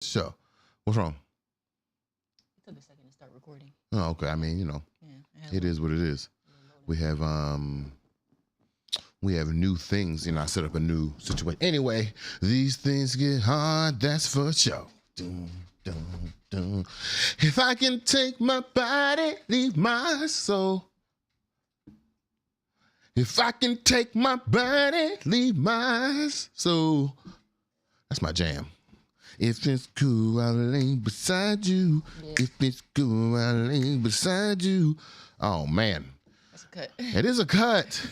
Show. What's wrong? It took a second to start recording. Oh, okay. I mean, it is what it is. We have new things. I set up a new situation. Anyway, these things get hard, that's for sure. Dun, dun, dun. If I can take my body, leave my soul. If I can take my body, leave my soul. That's my jam. If it's cool, I'll lay beside you. Yeah. If it's cool, I'll lay beside you. Oh, man. That's a cut. It is a cut.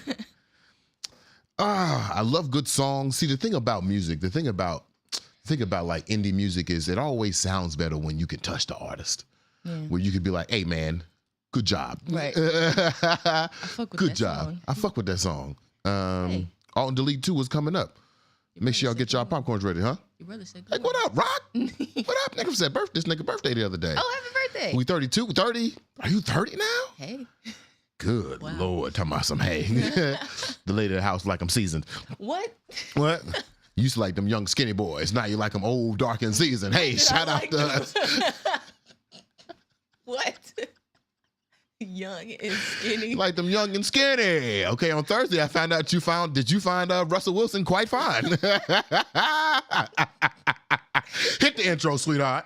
I love good songs. See, the thing about music, the thing about like indie music is it always sounds better when you can touch the artist. Yeah. Where you could be like, hey, man, good job. Right. I fuck with good that job. Song. I fuck with that song. Alt and Delete 2 is coming up. Make sure y'all get y'all popcorns ready, huh? Your brother said good. Hey, what up, Rock? What up? Nigga said this nigga birthday the other day. Oh, happy birthday. We 32? 30? Are you 30 now? Hey. Good Lord. Talking about some hay. The lady of the house like I'm seasoned. What? What? You used to like them young skinny boys. Now you like them old, dark, and seasoned. Hey, shout out to us. What? Young and skinny. Like them young and skinny. Okay, on Thursday I found out did you find Russell Wilson quite fine? Hit the intro, sweetheart.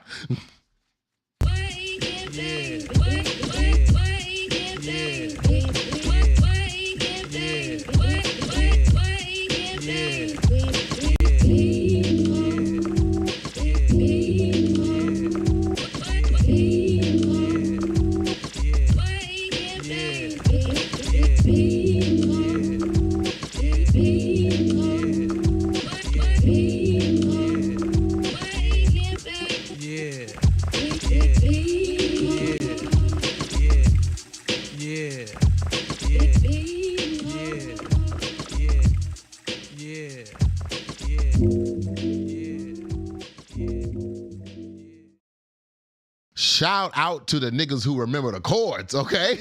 Shout out to the niggas who remember the chords, okay?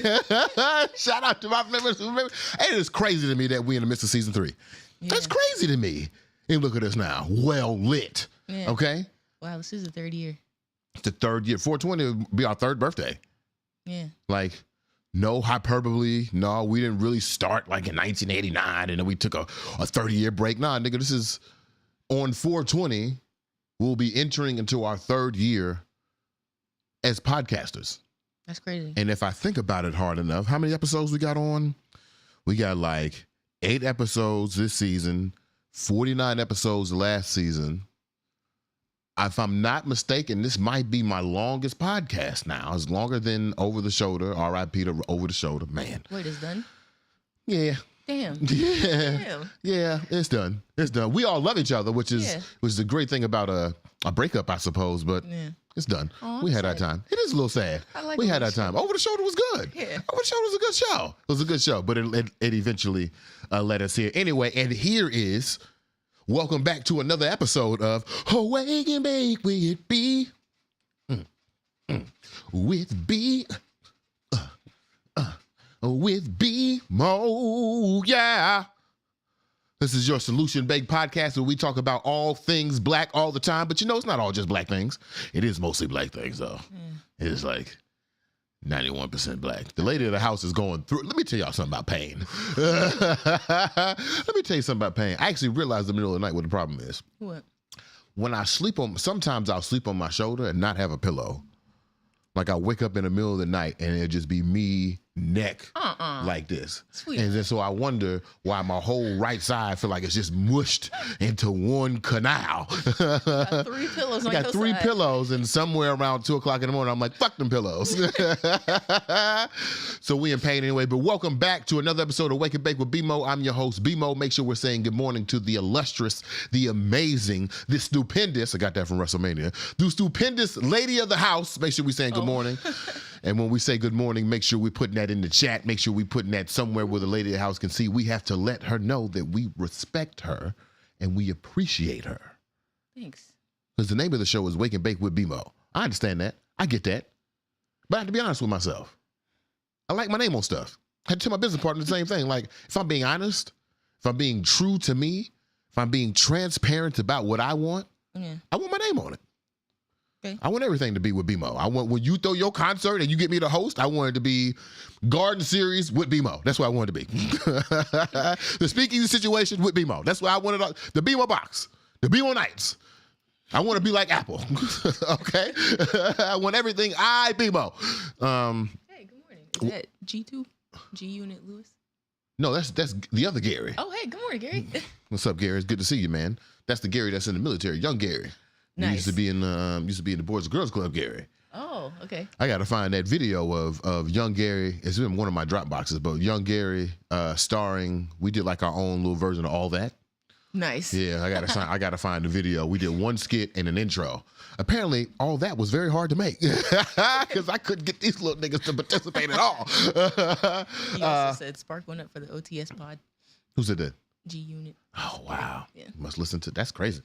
Shout out to my members who remember. It is crazy to me that we in the midst of season 3. Yeah. That's crazy to me. And look at us now, well lit, okay? Wow, this is the 3rd year. It's the 3rd year. 420 will be our 3rd birthday. Yeah. Like, no hyperbole. No, we didn't really start like in 1989 and then we took a 30-year break. Nah, nigga, this is on 420. We'll be entering into our 3rd year as podcasters. That's crazy. And if I think about it hard enough, how many episodes we got on? We got like 8 episodes this season, 49 episodes last season. If I'm not mistaken, this might be my longest podcast now. It's longer than Over the Shoulder, R.I.P. to Over the Shoulder. Man. Wait, it's done? Yeah. Damn. Yeah. Damn. Yeah, it's done. It's done. We all love each other, which is the great thing about a breakup, I suppose, but it's done. Oh, we had our time. It is a little sad. We had our time. Over the Shoulder was good. Yeah. Over the Shoulder was a good show. It was a good show, but it eventually led us here. Anyway, and here is, welcome back to another episode of Awake and Bake with B. With B. With BeMo, yeah. This is your Solution Baked podcast where we talk about all things black all the time. But it's not all just black things. It is mostly black things, though. It is like 91% black. The lady of the house is going through. Let me tell y'all something about pain. Let me tell you something about pain. I actually realized in the middle of the night what the problem is. What? When I sometimes I'll sleep on my shoulder and not have a pillow. Like I wake up in the middle of the night and it'll just be me neck like this. Sweet. And then so I wonder why my whole right side feel like it's just mushed into one canal. You got 3 pillows on your side. I got 3 pillows and somewhere around 2 o'clock in the morning, I'm like, fuck them pillows. So we in pain anyway, but welcome back to another episode of Wake and Bake with BeMo. I'm your host, BeMo. Make sure we're saying good morning to the illustrious, the amazing, the stupendous, I got that from WrestleMania, the stupendous lady of the house. Make sure we're saying good morning. And when we say good morning, make sure we're putting that in the chat. Make sure we're putting that somewhere where the lady of the house can see. We have to let her know that we respect her and we appreciate her. Thanks. Because the name of the show is Wake and Bake with BeMo. I understand that. I get that. But I have to be honest with myself. I like my name on stuff. I had to tell my business partner the same thing. Like, if I'm being honest, if I'm being true to me, if I'm being transparent about what I want, I want my name on it. Okay. I want everything to be with BeMo. I want when you throw your concert and you get me to host, I want it to be garden series with BeMo. That's what I want it to be. The speakeasy situation with BeMo. That's what I wanted. The BeMo box. The BeMo nights. I want to be like Apple. Okay? I want everything BeMo. Hey, good morning. Is that G2? G Unit Lewis? No, that's the other Gary. Oh, hey, good morning, Gary. What's up, Gary? It's good to see you, man. That's the Gary that's in the military, young Gary. Nice. He used to be in the Boys and Girls Club, Gary. Oh, okay. I got to find that video of young Gary. It's in one of my drop boxes, but young Gary starring. We did like our own little version of all that. Nice. Yeah, I gotta find the video. We did one skit and an intro. Apparently, all that was very hard to make because I couldn't get these little niggas to participate at all. He also said spark one up for the OTS pod. Who said that? G Unit. Oh wow! Yeah. You must listen to. That's crazy.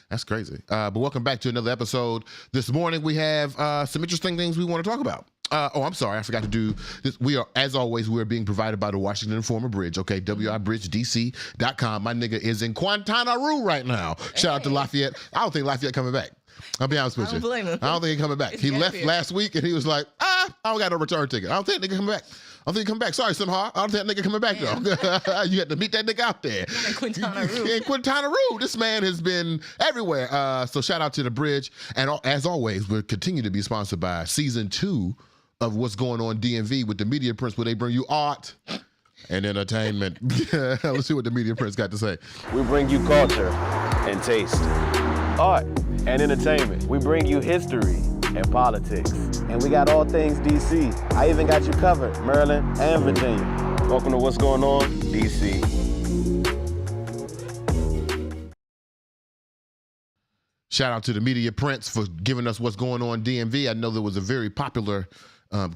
That's crazy. But welcome back to another episode. This morning we have some interesting things we want to talk about. I'm sorry, I forgot to do this. We are, as always, we're being provided by the Washington Informer Bridge. Okay, WIBridgeDC.com. My nigga is in Guantanamo right now. Shout out to Lafayette. I don't think Lafayette coming back. I'll be honest with you. I don't blame him. I don't think he's coming back. He left last week and he was like, I don't got no return ticket. I don't think nigga coming back. I don't think he come back. Sorry, Simha. I don't think that nigga coming back though. You had to meet that nigga out there. In Quintana-Roo. In Quintana-Roo. This man has been everywhere. So shout out to the bridge. And as always, we'll continue to be sponsored by season 2 of What's Going On DMV with the Media Prince, where they bring you art and entertainment. Let's see what the Media Prince got to say. We bring you culture and taste, art and entertainment. We bring you history and politics. And we got all things DC. I even got you covered, Maryland and Virginia. Welcome to What's Going On, DC. Shout out to the Media Prince for giving us What's Going On DMV. I know there was a very popular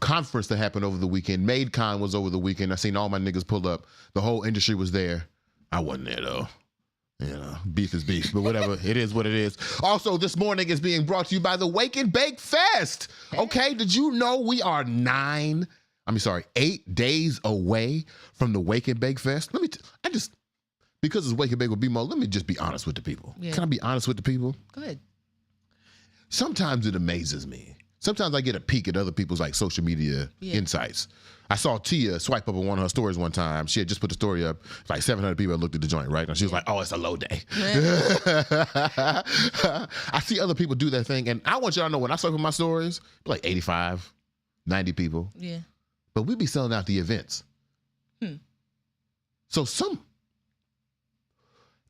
conference that happened over the weekend. MadeCon was over the weekend. I seen all my niggas pull up. The whole industry was there. I wasn't there though. You know, beef is beef, but whatever. It is what it is. Also, this morning is being brought to you by the Wake and Bake Fest. Okay, did you know we are 8 days away from the Wake and Bake Fest? Because it's Wake and Bake with BeMo, let me just be honest with the people. Yeah. Can I be honest with the people? Go ahead. Sometimes it amazes me. Sometimes I get a peek at other people's like social media insights. I saw Tia swipe up on one of her stories one time. She had just put the story up. Like 700 people had looked at the joint, right? And she was like, oh, it's a low day. I see other people do that thing. And I want y'all to know when I swipe up my stories, like 85, 90 people. Yeah. But we be selling out the events. So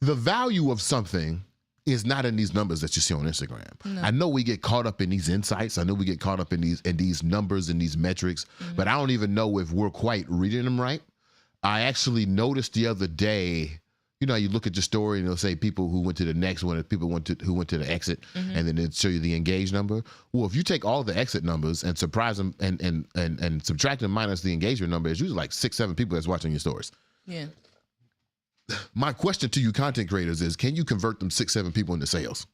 the value of something is not in these numbers that you see on Instagram. No. I know we get caught up in these insights. I know we get caught up in these numbers and these metrics, but I don't even know if we're quite reading them right. I actually noticed the other day, you know, you look at your story and it'll say people who went to the next one, people who went to the exit, and then it'll show you the engaged number. Well, if you take all the exit numbers and surprise them and subtract them minus the engagement number, it's usually like 6-7 people that's watching your stories. Yeah. My question to you content creators is, can you convert them 6-7 people into sales?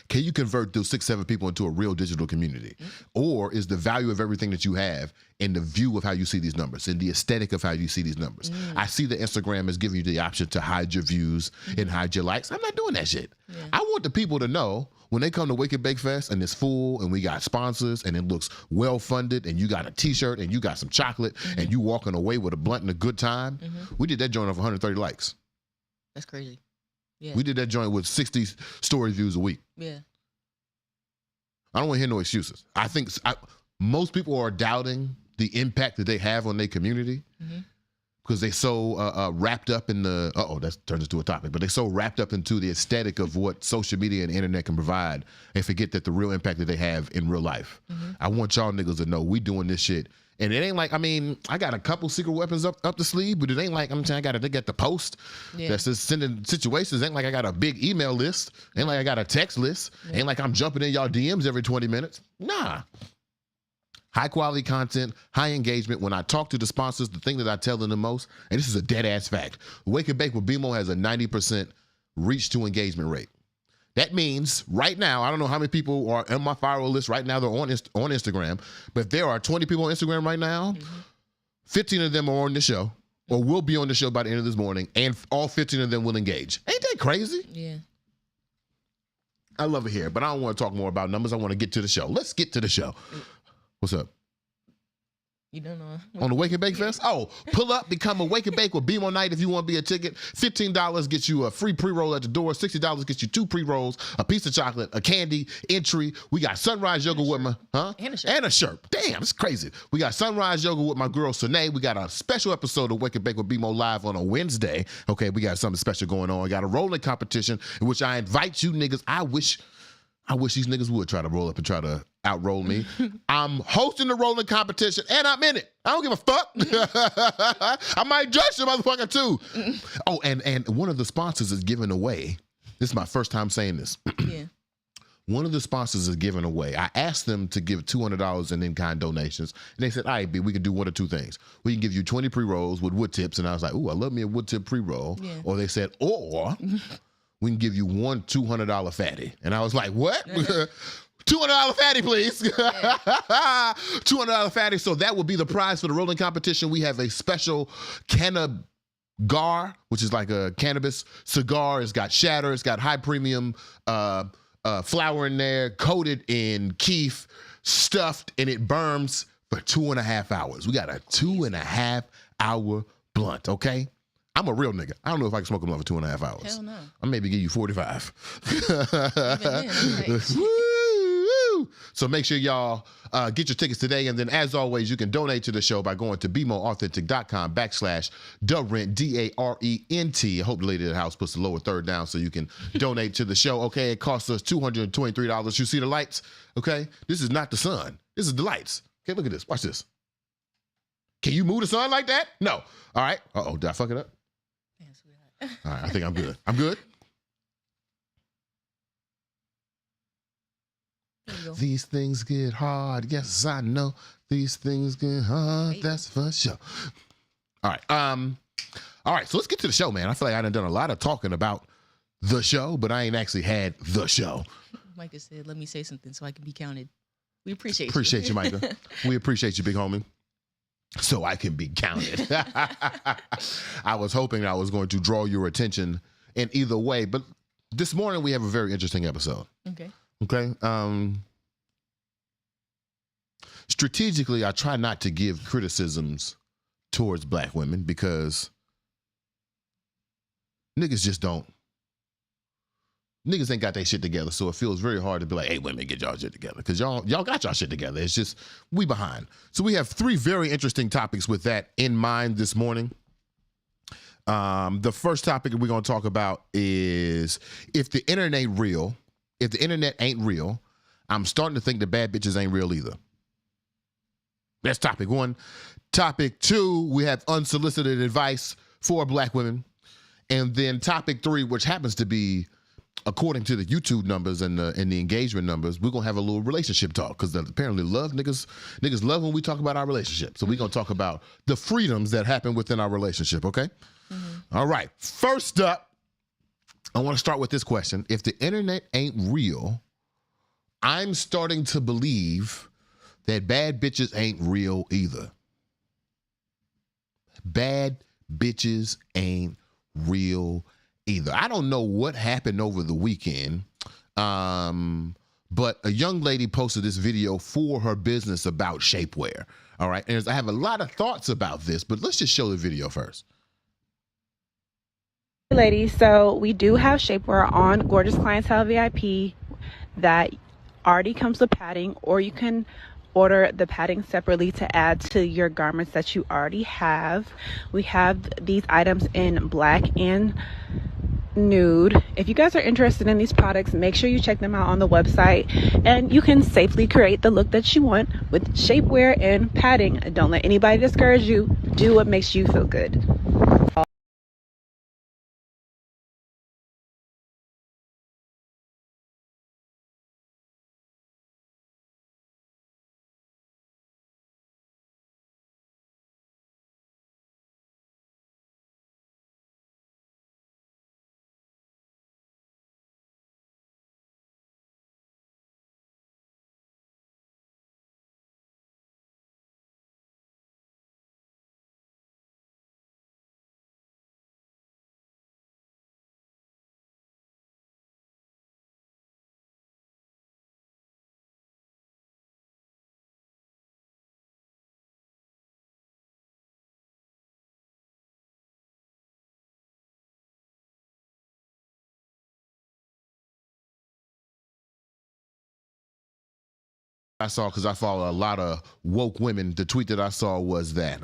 Can you convert those 6-7 people into a real digital community? Or is the value of everything that you have in the view of how you see these numbers, in the aesthetic of how you see these numbers? I see that Instagram is giving you the option to hide your views and hide your likes. I'm not doing that shit. Yeah. I want the people to know when they come to Wake and Bake Fest and it's full and we got sponsors and it looks well funded and you got a t-shirt and you got some chocolate and you walking away with a blunt and a good time. We did that joint off 130 likes. That's crazy. Yeah. We did that joint with 60 story views a week. Yeah. I don't want to hear no excuses. I think most people are doubting the impact that they have on their community because they so wrapped up in the, that turns into a topic, but they so wrapped up into the aesthetic of what social media and the internet can provide and forget that the real impact that they have in real life. I want y'all niggas to know we doing this shit. And it ain't like, I mean, I got a couple secret weapons up the sleeve, but it ain't like, I'm saying they got the post that's just sending situations. Ain't like I got a big email list. Ain't like I got a text list. Ain't like I'm jumping in y'all DMs every 20 minutes. Nah. High quality content, high engagement. When I talk to the sponsors, the thing that I tell them the most, and this is a dead ass fact, Wake and Bake with BeMo has a 90% reach to engagement rate. That means right now, I don't know how many people are on my viral list right now. They're on Instagram, but if there are 20 people on Instagram right now, 15 of them are on the show or will be on the show by the end of this morning, and all 15 of them will engage. Ain't that crazy? Yeah. I love it here, but I don't want to talk more about numbers. I want to get to the show. Let's get to the show. What's up? You don't know. On the Wake and Bake Fest? Oh, pull up, become a Wake and Bake with BeMo Night if you want to be a ticket. $15 gets you a free pre-roll at the door. $60 gets you 2 pre-rolls, a piece of chocolate, a candy, entry. We got sunrise yoga with my, And a shirt. Damn, it's crazy. We got sunrise yoga with my girl, Sine. We got a special episode of Wake and Bake with BeMo live on a Wednesday. Okay, we got something special going on. We got a rolling competition in which I invite you niggas. I wish these niggas would try to roll up and try to outroll me. I'm hosting the rolling competition and I'm in it. I don't give a fuck. I might judge the motherfucker too. Oh, and one of the sponsors is giving away. This is my first time saying this. Yeah. One of the sponsors is giving away. I asked them to give $200 in in-kind donations. And they said, all right, B, we can do one of two things. We can give you 20 pre-rolls with wood tips. And I was like, ooh, I love me a wood tip pre-roll. Yeah. Or they said, or we can give you one $200 fatty. And I was like, what? $200 fatty, please. $200 fatty. So that will be the prize for the rolling competition. We have a special Cannagar, which is like a cannabis cigar. It's got shatter. It's got high premium flour in there, coated in keef, stuffed, and it burns for 2.5 hours. We got a 2.5 hour blunt, okay? I'm a real nigga. I don't know if I can smoke a blunt for 2.5 hours. Hell no. I maybe give you 45. Even then, Woo! So make sure y'all get your tickets today. And then as always, you can donate to the show by going to BeMoAuthentic.com/Darent, Darent. I hope the lady at the house puts the lower third down so you can donate to the show. Okay, it costs us $223. You see the lights? Okay, this is not the sun. This is the lights. Okay, look at this. Watch this. Can you move the sun like that? No. All right. Uh-oh, did I fuck it up? All right, I think I'm good. I'm good. These things get hard. Yes, I know. These things get hard. That's for sure. All right. All right. So let's get to the show, man. I feel like I done a lot of talking about the show, but I ain't actually had the show. Micah said, "Let me say something so I can be counted." We appreciate you, Micah. We appreciate you, big homie. So I can be counted. I was hoping I was going to draw your attention in either way, but this morning we have a very interesting episode. Okay. Okay. Strategically, I try not to give criticisms towards black women because niggas ain't got their shit together. So it feels very hard to be like, hey, women, get y'all shit together. Because y'all got y'all shit together. It's just, we behind. So we have 3 very interesting topics with that in mind this morning. The first topic we're going to talk about is if the internet ain't real, I'm starting to think the bad bitches ain't real either. That's topic 1. Topic 2, we have unsolicited advice for black women. And then topic 3, which happens to be, according to the YouTube numbers and the engagement numbers, we're going to have a little relationship talk because apparently niggas love when we talk about our relationship. So we're going to talk about the freedoms that happen within our relationship, okay? Mm-hmm. All right. First up, I want to start with this question. If the internet ain't real, I'm starting to believe that bad bitches ain't real either. Bad bitches ain't real either. I don't know what happened over the weekend, but a young lady posted this video for her business about shapewear. All right. And I have a lot of thoughts about this, but let's just show the video first. Hey ladies, so we do have shapewear on Gorgeous Clientele VIP that already comes with padding, or you can order the padding separately to add to your garments that you already have. We have these items in black and nude. If you guys are interested in these products, make sure you check them out on the website, and you can safely create the look that you want with shapewear and padding. Don't let anybody discourage you. Do what makes you feel good. I saw, because I follow a lot of woke women, the tweet that I saw was that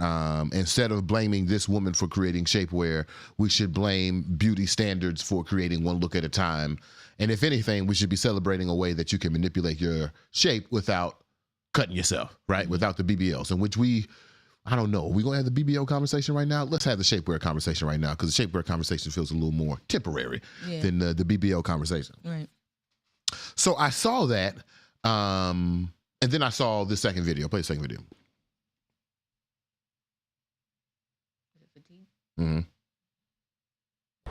instead of blaming this woman for creating shapewear, we should blame beauty standards for creating one look at a time. And if anything, we should be celebrating a way that you can manipulate your shape without cutting yourself, right? Without the BBLs, in which I don't know. Are we going to have the BBL conversation right now? Let's have the shapewear conversation right now, because the shapewear conversation feels a little more temporary than the BBL conversation. Right. So I saw that. And then I saw the second video. Play the second video. Mm-hmm.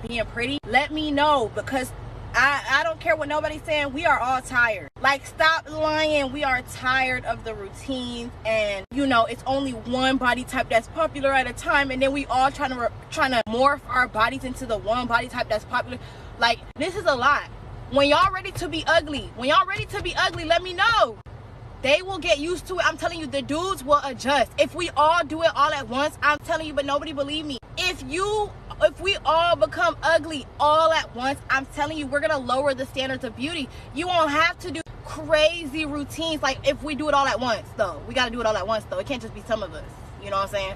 Being pretty, let me know, because I don't care what nobody's saying. We are all tired. Like, stop lying. We are tired of the routine, and it's only one body type that's popular at a time, and then we all trying to morph our bodies into the one body type that's popular. Like, this is a lot. When y'all ready to be ugly, let me know. They will get used to it. I'm telling you, the dudes will adjust. If we all do it all at once, I'm telling you, but nobody believe me. If we all become ugly all at once, I'm telling you, we're gonna lower the standards of beauty. You won't have to do crazy routines like if we do it all at once, though. We gotta do it all at once, though. It can't just be some of us. You know what I'm saying?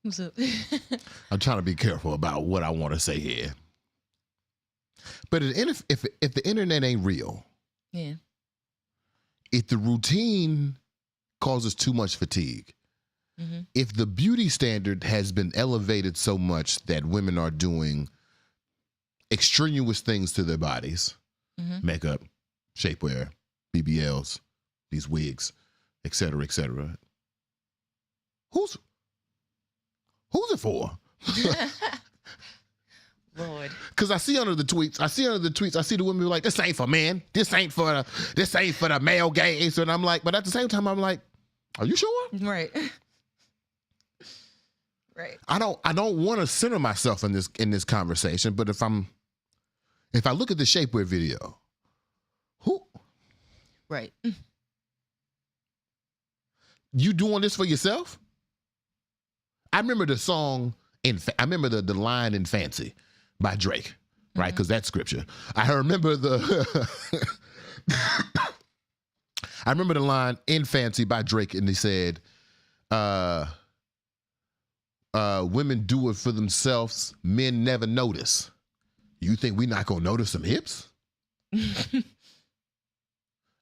What's up? I'm trying to be careful about what I want to say here. But if the internet ain't real, Yeah. if the routine causes too much fatigue, if the beauty standard has been elevated so much that women are doing extraneous things to their bodies, makeup, shapewear, BBLs, these wigs, et cetera, who's it for? Lord. Because I see under the tweets, I see the women be like, this ain't for men. This ain't for the male gaze. And I'm like, but at the same time, I'm like, are you sure? Right. Right. I don't want to center myself in this conversation, but if I look at the shapewear video, who? Right. You doing this for yourself? I remember the song, I remember the line in Fancy by Drake, right? Because that's scripture. I remember the line in Fancy by Drake, and he said, women do it for themselves, men never notice. You think we not gonna notice some hips?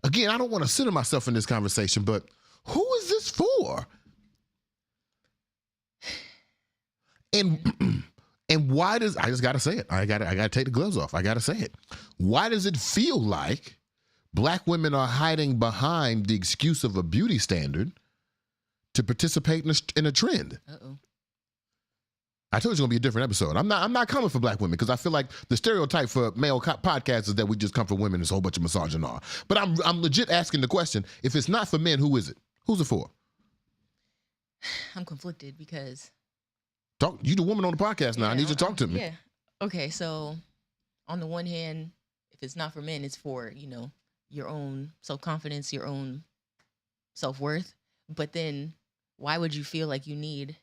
Again, I don't want to center myself in this conversation, but who is this for? And why does, I just gotta say it. I gotta take the gloves off. I gotta say it. Why does it feel like black women are hiding behind the excuse of a beauty standard to participate in a trend? Uh-oh. I told you it's gonna be a different episode. I'm not coming for black women because I feel like the stereotype for male podcasts is that we just come for women and it's a whole bunch of misogyny. But I'm legit asking the question: if it's not for men, who is it? Who's it for? I'm conflicted because You the woman on the podcast now. I need you to talk to me. Yeah. Okay, so on the one hand, if it's not for men, it's for, your own self-confidence, your own self-worth. But then why would you feel like you need,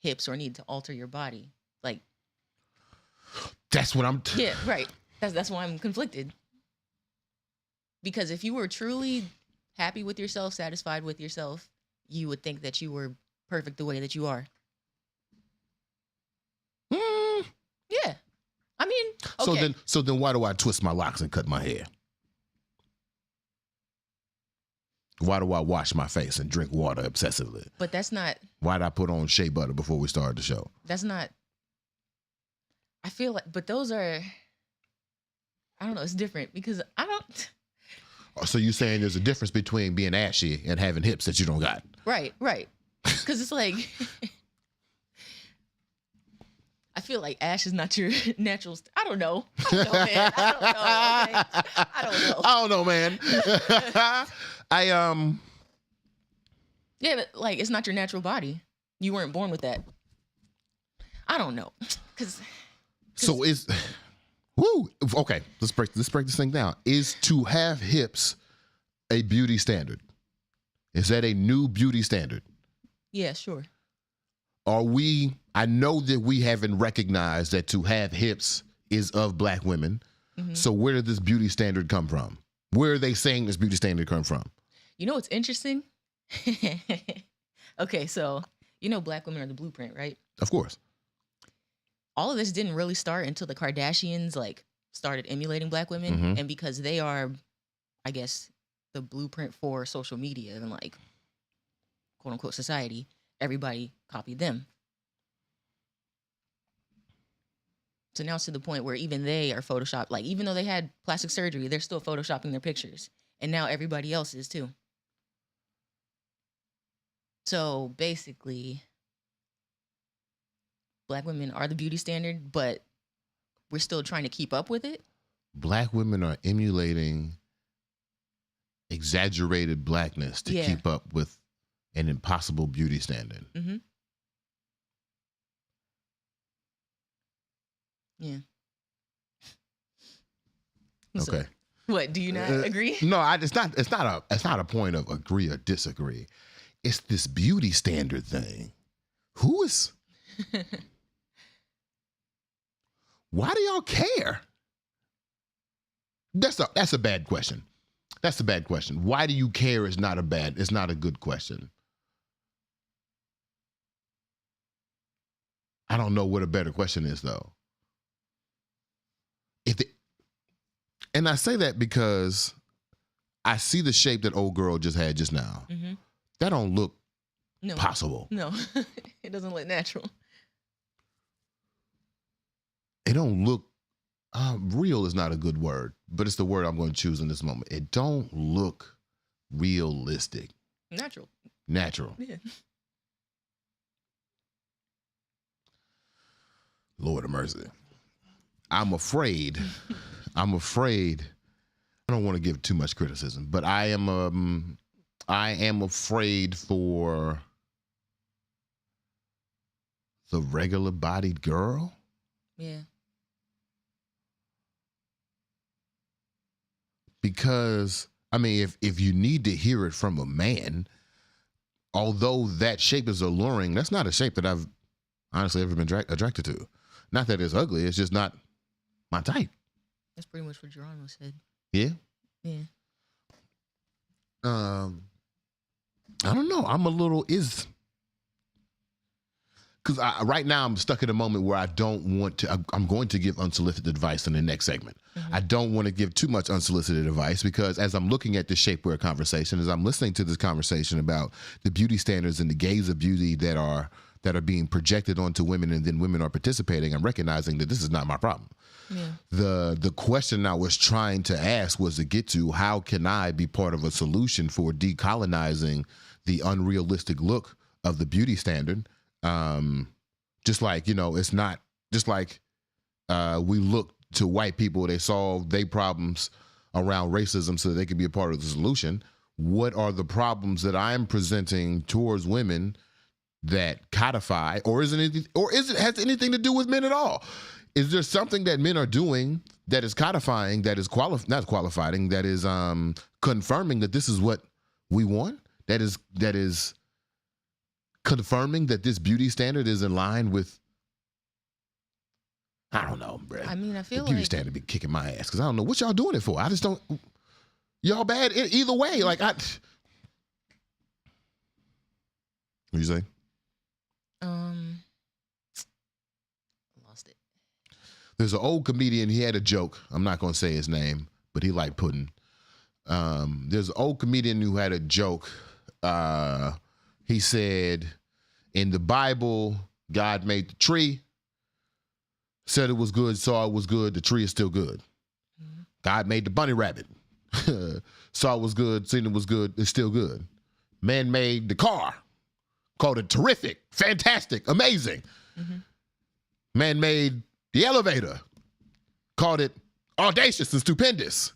hips or need to alter your body? Like, that's what I'm yeah, right. That's why I'm conflicted. Because if you were truly happy with yourself, satisfied with yourself, you would think that you were perfect the way that you are. Yeah. I mean, okay. So then why do I twist my locks and cut my hair? Why do I wash my face and drink water obsessively? But that's not... Why did I put on shea butter before we started the show? That's not... I feel like... But those are... I don't know. It's different because I don't... So you're saying there's a difference between being ashy and having hips that you don't got? Right. Because it's like... I feel like ash is not your natural... I don't know, man. I don't know, man. Yeah, but like, it's not your natural body. You weren't born with that. I don't know. So is... Woo! Okay, let's break this thing down. Is to have hips a beauty standard? Is that a new beauty standard? Yeah, sure. I know that we haven't recognized that to have hips is of black women. Mhm. So where did this beauty standard come from? Where are they saying this beauty standard come from? You know what's interesting? Okay, so you know black women are the blueprint, right? Of course. All of this didn't really start until the Kardashians like started emulating black women, Mhm. and because they are, I guess, the blueprint for social media and like quote unquote society, everybody copied them. So now it's to the point where even they are photoshopped. Like even though they had plastic surgery, they're still photoshopping their pictures, and now everybody else is too. So basically, black women are the beauty standard, but we're still trying to keep up with it. Black women are emulating exaggerated blackness to Yeah. keep up with an impossible beauty standard. Mm-hmm. Yeah. So, Okay. what, do you not agree? No, it's not a point of agree or disagree. It's this beauty standard thing. Who is Why do y'all care? That's a bad question. That's a bad question. Why do you care is not a good question. I don't know what a better question is though. And I say that because I see the shape that old girl just had just now. Mm-hmm. That don't look No. possible. No. It doesn't look natural. It don't look real is not a good word, but it's the word I'm going to choose in this moment. It don't look realistic. Natural. Natural. Yeah. Lord of mercy. I'm afraid. I don't want to give too much criticism, but I am afraid for the regular bodied girl. Yeah. Because I mean, if you need to hear it from a man, although that shape is alluring, that's not a shape that I've honestly ever been attracted to. Not that it's ugly, it's just not my type. That's pretty much what Geronimo said. Yeah. Yeah. I don't know. I'm a little because right now I'm stuck in a moment where I don't want to. I'm going to give unsolicited advice in the next segment. Mm-hmm. I don't want to give too much unsolicited advice because as I'm looking at this shapewear conversation, as I'm listening to this conversation about the beauty standards and the gaze of beauty that are being projected onto women and then women are participating, I'm recognizing that this is not my problem. Yeah. The question I was trying to ask was to get to how can I be part of a solution for decolonizing the unrealistic look of the beauty standard. Just like, it's not just like we look to white people, they solve their problems around racism so that they can be a part of the solution. What are the problems that I'm presenting towards women that codify, or has anything to do with men at all? Is there something that men are doing that is codifying, that is not qualifying, that is confirming that this is what we want? That is confirming that this beauty standard is in line with, I don't know, bro. I mean, I feel the beauty like standard be kicking my ass because I don't know what y'all doing it for. I just don't. Y'all bad either way. Like What you say? Lost it. There's an old comedian. He had a joke. I'm not gonna say his name, but he liked pudding. There's an old comedian who had a joke. He said, in the Bible, God made the tree, said it was good, saw it was good, the tree is still good. Mm-hmm. God made the bunny rabbit, saw it was good, seen it was good, it's still good. Man made the car, called it terrific, fantastic, amazing. Mm-hmm. Man made the elevator, called it audacious and stupendous.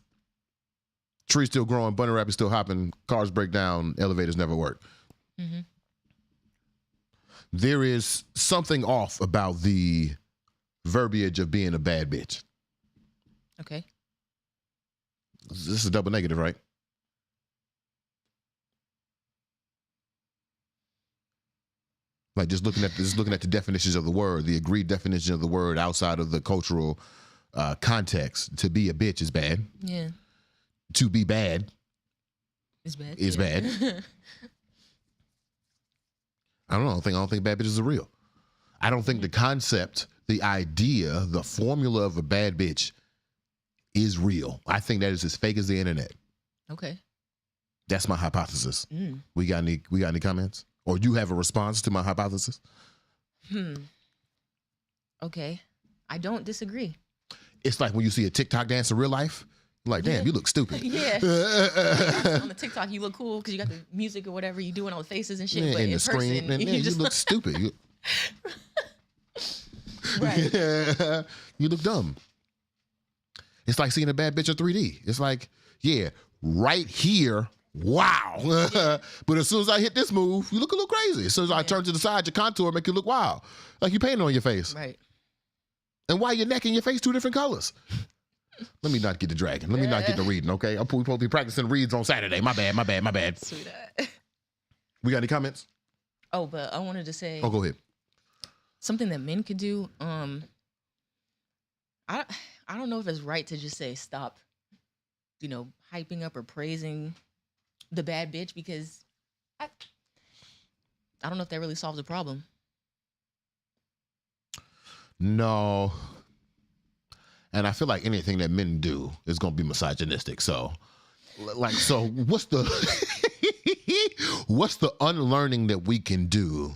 Tree still growing, bunny rabbit still hopping, cars break down, elevators never work. Mm-hmm. There is something off about the verbiage of being a bad bitch. Okay. This is a double negative, right? Like just looking at the definitions of the word, the agreed definition of the word outside of the cultural context. To be a bitch is bad. Yeah. To be bad It's bad. is bad. I don't think bad bitches are real. I don't think the concept, the idea, the formula of a bad bitch is real. I think that is as fake as the internet. Okay. That's my hypothesis. We got any comments? Or you have a response to my hypothesis? Okay. I don't disagree. It's like when you see a TikTok dance in real life, you're like, damn, you look stupid. Yeah. On the TikTok, you look cool because you got the music or whatever you doing all the faces and shit. Yeah, but and in the screen, person, and you just look stupid. right. You look dumb. It's like seeing a bad bitch in 3D. It's like, yeah, right here, wow. But as soon as I hit this move, you look a little crazy. As soon as I turn to the side, your contour make you look wild. Like you painted on your face. Right. And why your neck and your face two different colors? Let me not get the dragging. Let me not get the reading, okay? I'm supposed to be practicing reads on Saturday. My bad. Sweetheart. We got any comments? Oh, but I wanted to say. Oh, go ahead. Something that men could do. I don't know if it's right to just say stop, hyping up or praising the bad bitch, because I don't know if that really solves the problem. No. And I feel like anything that men do is going to be misogynistic. So what's the what's the unlearning that we can do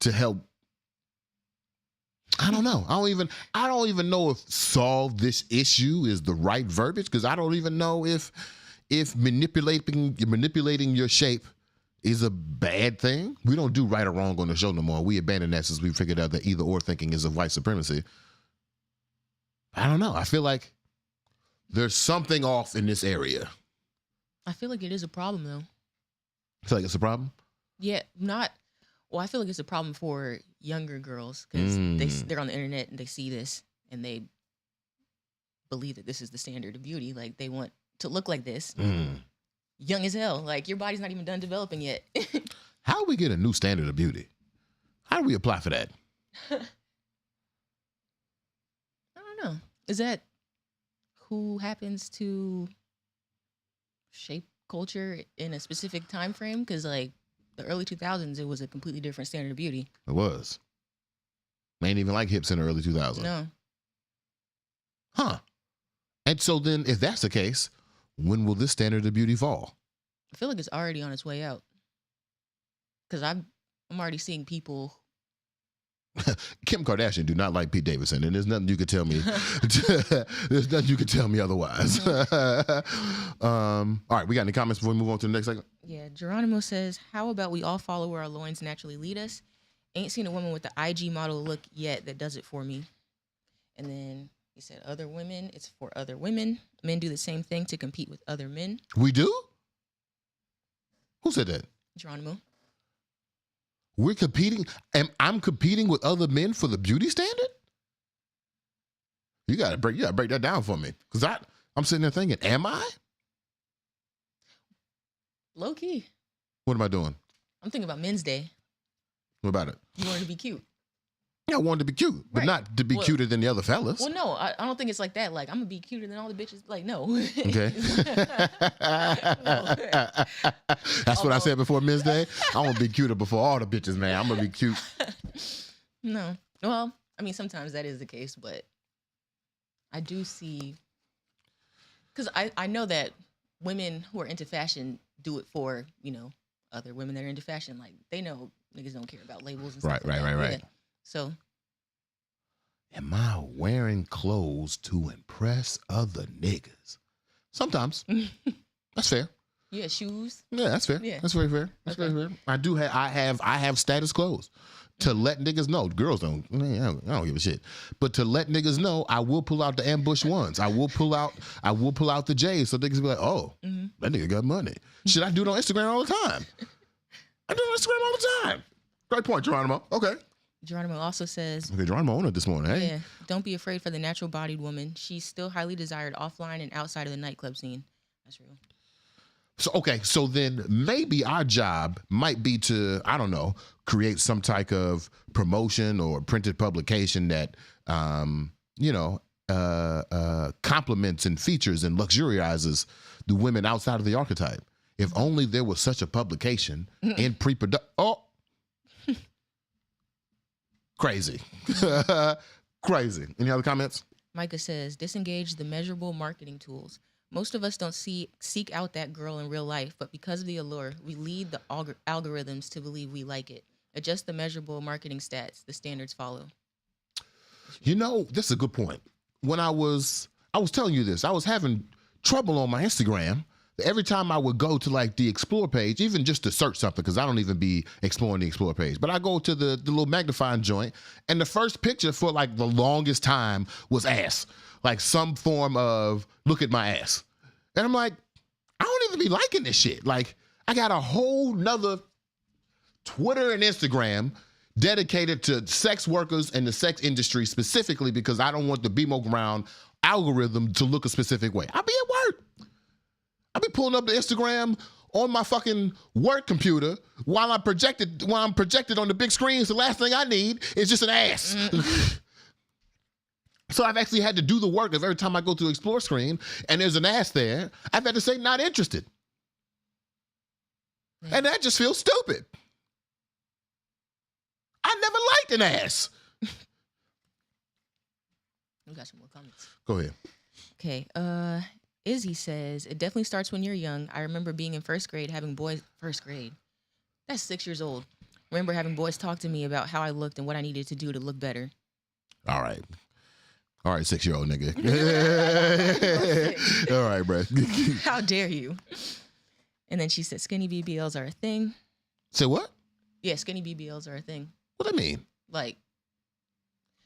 to help? I don't know. I don't even know if solve this issue is the right verbiage, because I don't even know if manipulating your shape is a bad thing. We don't do right or wrong on the show no more. We abandoned that since we figured out that either or thinking is of white supremacy. I don't know. I feel like there's something off in this area. I feel like it is a problem, though. I feel like it's a problem? Yeah, I feel like it's a problem for younger girls, because they're on the internet and they see this and they believe that this is the standard of beauty. Like, they want to look like this. Young as hell. Like, your body's not even done developing yet. How do we get a new standard of beauty? How do we apply for that? I don't know. Is that who happens to shape culture in a specific time frame? Because, like, the early 2000s, it was a completely different standard of beauty. It was. Ain't even like hips in the early 2000s. No. Huh. And so then, if that's the case, when will this standard of beauty fall? I feel like it's already on its way out. Because I'm already seeing people. Kim Kardashian do not like Pete Davidson, and there's nothing you could tell me. There's nothing you could tell me otherwise. All right, we got any comments before we move on to the next segment? Yeah, Geronimo says, how about we all follow where our loins naturally lead us? Ain't seen a woman with the IG model look yet that does it for me. And then he said, other women, it's for other women. Men do the same thing to compete with other men. We do? Who said that? Geronimo. We're competing, and I'm competing with other men for the beauty standard? You gotta break that down for me. Because I'm sitting there thinking, am I? Low key. What am I doing? I'm thinking about Men's Day. What about it? You wanted to be cute. Yeah, I wanted to be cute, but Right. not to be cuter than the other fellas. Well, no, I don't think it's like that. Like, I'm going to be cuter than all the bitches. Like, no. Okay. That's what I said before Men's Day. I want to be cuter before all the bitches, man. I'm going to be cute. No. Well, I mean, sometimes that is the case, but I do see, because I know that women who are into fashion do it for, other women that are into fashion. Like, they know niggas don't care about labels and stuff. Right. Yeah. So. Am I wearing clothes to impress other niggas? Sometimes. That's fair. Yeah, shoes. Yeah, that's fair. Yeah. That's very fair. That's very fair. I have status clothes to let niggas know. Girls don't. I don't give a shit. But to let niggas know, I will pull out the ambush ones. I will pull out the J's, so niggas be like, oh, that nigga got money. Shit, I do it on Instagram all the time. I do it on Instagram all the time. Great point, Geronimo. Okay. Geronimo also says, okay, Geronimo on it this morning. Hey. Yeah, don't be afraid for the natural-bodied woman. She's still highly desired offline and outside of the nightclub scene. That's real. So then maybe our job might be to, I don't know, create some type of promotion or printed publication that, compliments and features and luxuriizes the women outside of the archetype. If only there was such a publication in pre-production. Oh, crazy. Crazy. Any other comments? Micah says, disengage the measurable marketing tools. Most of us don't seek out that girl in real life, but because of the allure, we lead the algorithms to believe we like it. Adjust the measurable marketing stats. The standards follow. You know, this is a good point. When I was telling you this, I was having trouble on my Instagram. Every time I would go to like the explore page, even just to search something, because I don't even be exploring the explore page, but I go to the little magnifying joint, and the first picture for like the longest time was ass. Like some form of look at my ass. And I'm like, I don't even be liking this shit. Like, I got a whole nother Twitter and Instagram dedicated to sex workers and the sex industry specifically because I don't want the BeMo Ground algorithm to look a specific way. I'll be at work. I'll be pulling up the Instagram on my fucking work computer while I'm projected on the big screens. The last thing I need is just an ass. So I've actually had to do the work of every time I go to the explore screen and there's an ass there, I've had to say not interested. Yeah. And that just feels stupid. I never liked an ass. We got some more comments. Go ahead. Okay. Izzy says, it definitely starts when you're young. I remember being in first grade, having boys, first grade. That's 6 years old. Remember having boys talk to me about how I looked and what I needed to do to look better. All right, 6-year-old nigga. All right, bro. How dare you? And then she said, skinny BBLs are a thing. Say what? Yeah, skinny BBLs are a thing. What do I mean? Like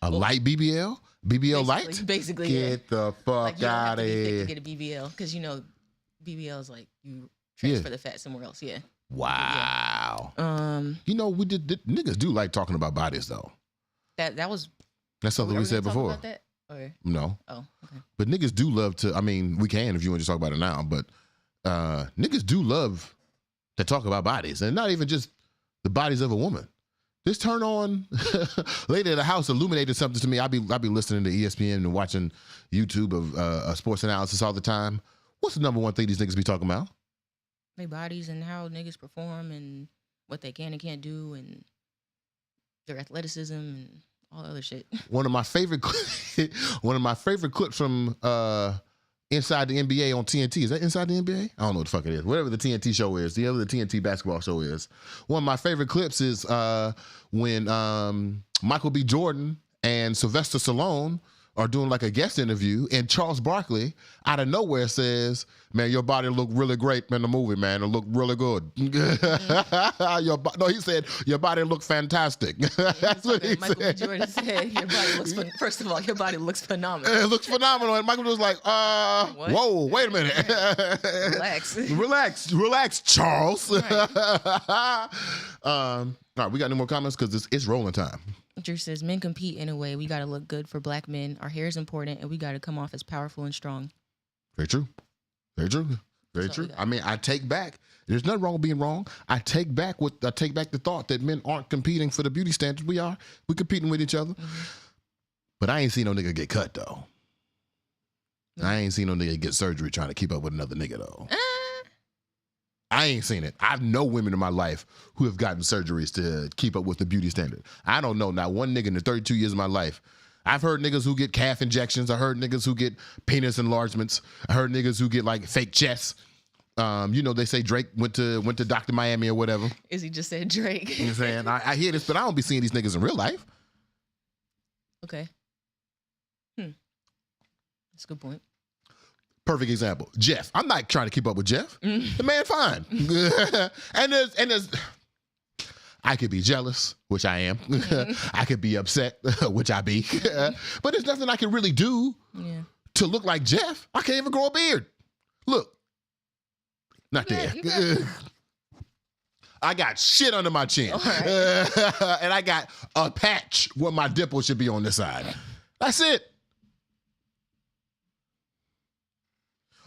light BBL? BBL light? Basically, get the fuck out of here. To get a BBL because BBL is like you transfer the fat somewhere else. Yeah. Wow. Yeah. Niggas do like talking about bodies though. That's something we said before. About that? Or? No. Oh, okay. But niggas do love to. I mean, we can if you want to talk about it now. But niggas do love to talk about bodies, and not even just the bodies of a woman. This turn on lady at the house illuminated something to me. I be listening to ESPN and watching YouTube of sports analysis all the time. What's the number one thing these niggas be talking about? Their bodies and how niggas perform and what they can and can't do and their athleticism and all other shit. One of my favorite clips from Inside the NBA on TNT. Is that Inside the NBA? I don't know what the fuck it is. Whatever the TNT show is, the other TNT basketball show is. One of my favorite clips is when Michael B. Jordan and Sylvester Stallone are doing like a guest interview, and Charles Barkley out of nowhere says, "Man, your body looked really great in the movie, man. It looked really good." No, he said, "Your body looked fantastic." That's what he Michael said. B. Jordan said, "Your body looks first of all, your body looks phenomenal." It looks phenomenal. And Michael was like, What? whoa, wait a minute. Relax, Charles. Right. All right, we got any more comments? Because it's rolling time. Drew says, men compete in a way. We got to look good for black men. Our hair is important, and we got to come off as powerful and strong. Very true. Very true. Very true. I mean, I take back. There's nothing wrong with being wrong. I take back the thought that men aren't competing for the beauty standards. We are. We're competing with each other. Mm-hmm. But I ain't seen no nigga get cut, though. Mm-hmm. I ain't seen no nigga get surgery trying to keep up with another nigga, though. I ain't seen it. I know women in my life who have gotten surgeries to keep up with the beauty standard. I don't know. Not one nigga in the 32 years of my life. I've heard niggas who get calf injections. I heard niggas who get penis enlargements. I heard niggas who get like fake chests. They say Drake went to Dr. Miami or whatever. Izzy just said Drake. You know what I'm saying? I hear this, but I don't be seeing these niggas in real life. Okay. That's a good point. Perfect example. Jeff. I'm not trying to keep up with Jeff. The man fine. and there's I could be jealous, which I am. I could be upset, which I be. But there's nothing I can really do to look like Jeff. I can't even grow a beard. Look. Not there. I got shit under my chin. Right. And I got a patch where my dimple should be on this side. That's it.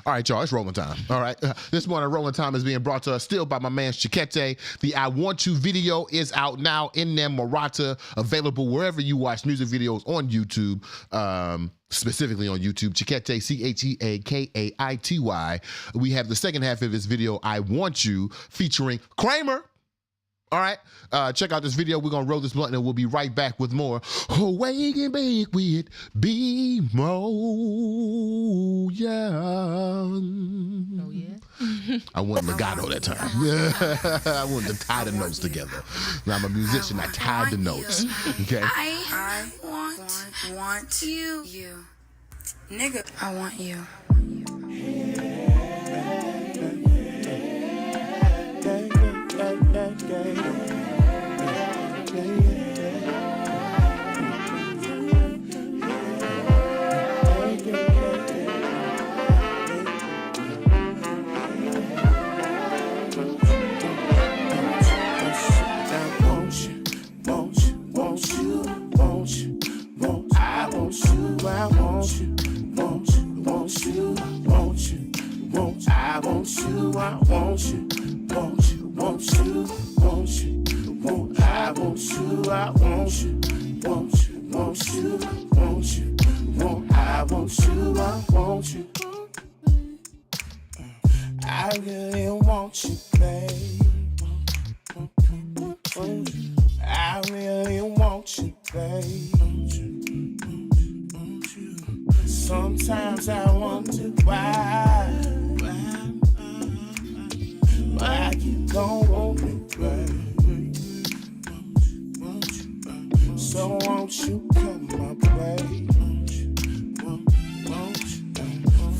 All right, y'all, it's rolling time. All right. This morning, rolling time is being brought to us still by my man Chiquete. The I Want You video is out now in Murata, available wherever you watch music videos on YouTube, specifically on YouTube. Chiquete, Cheakaity. We have the second half of this video, I Want You, featuring Kramer. All right, check out this video. We're going to roll this blunt and we'll be right back with more Wake and Bake with BeMo. Yeah. Oh, yeah? I went legato that time. I wanted to tie the notes together. Now, I'm a musician. I tied the notes. Okay. I want you. Nigga, I want you. I really want you, babe. I really want you, babe. Sometimes I wonder why you don't want me, babe. So won't you come my way?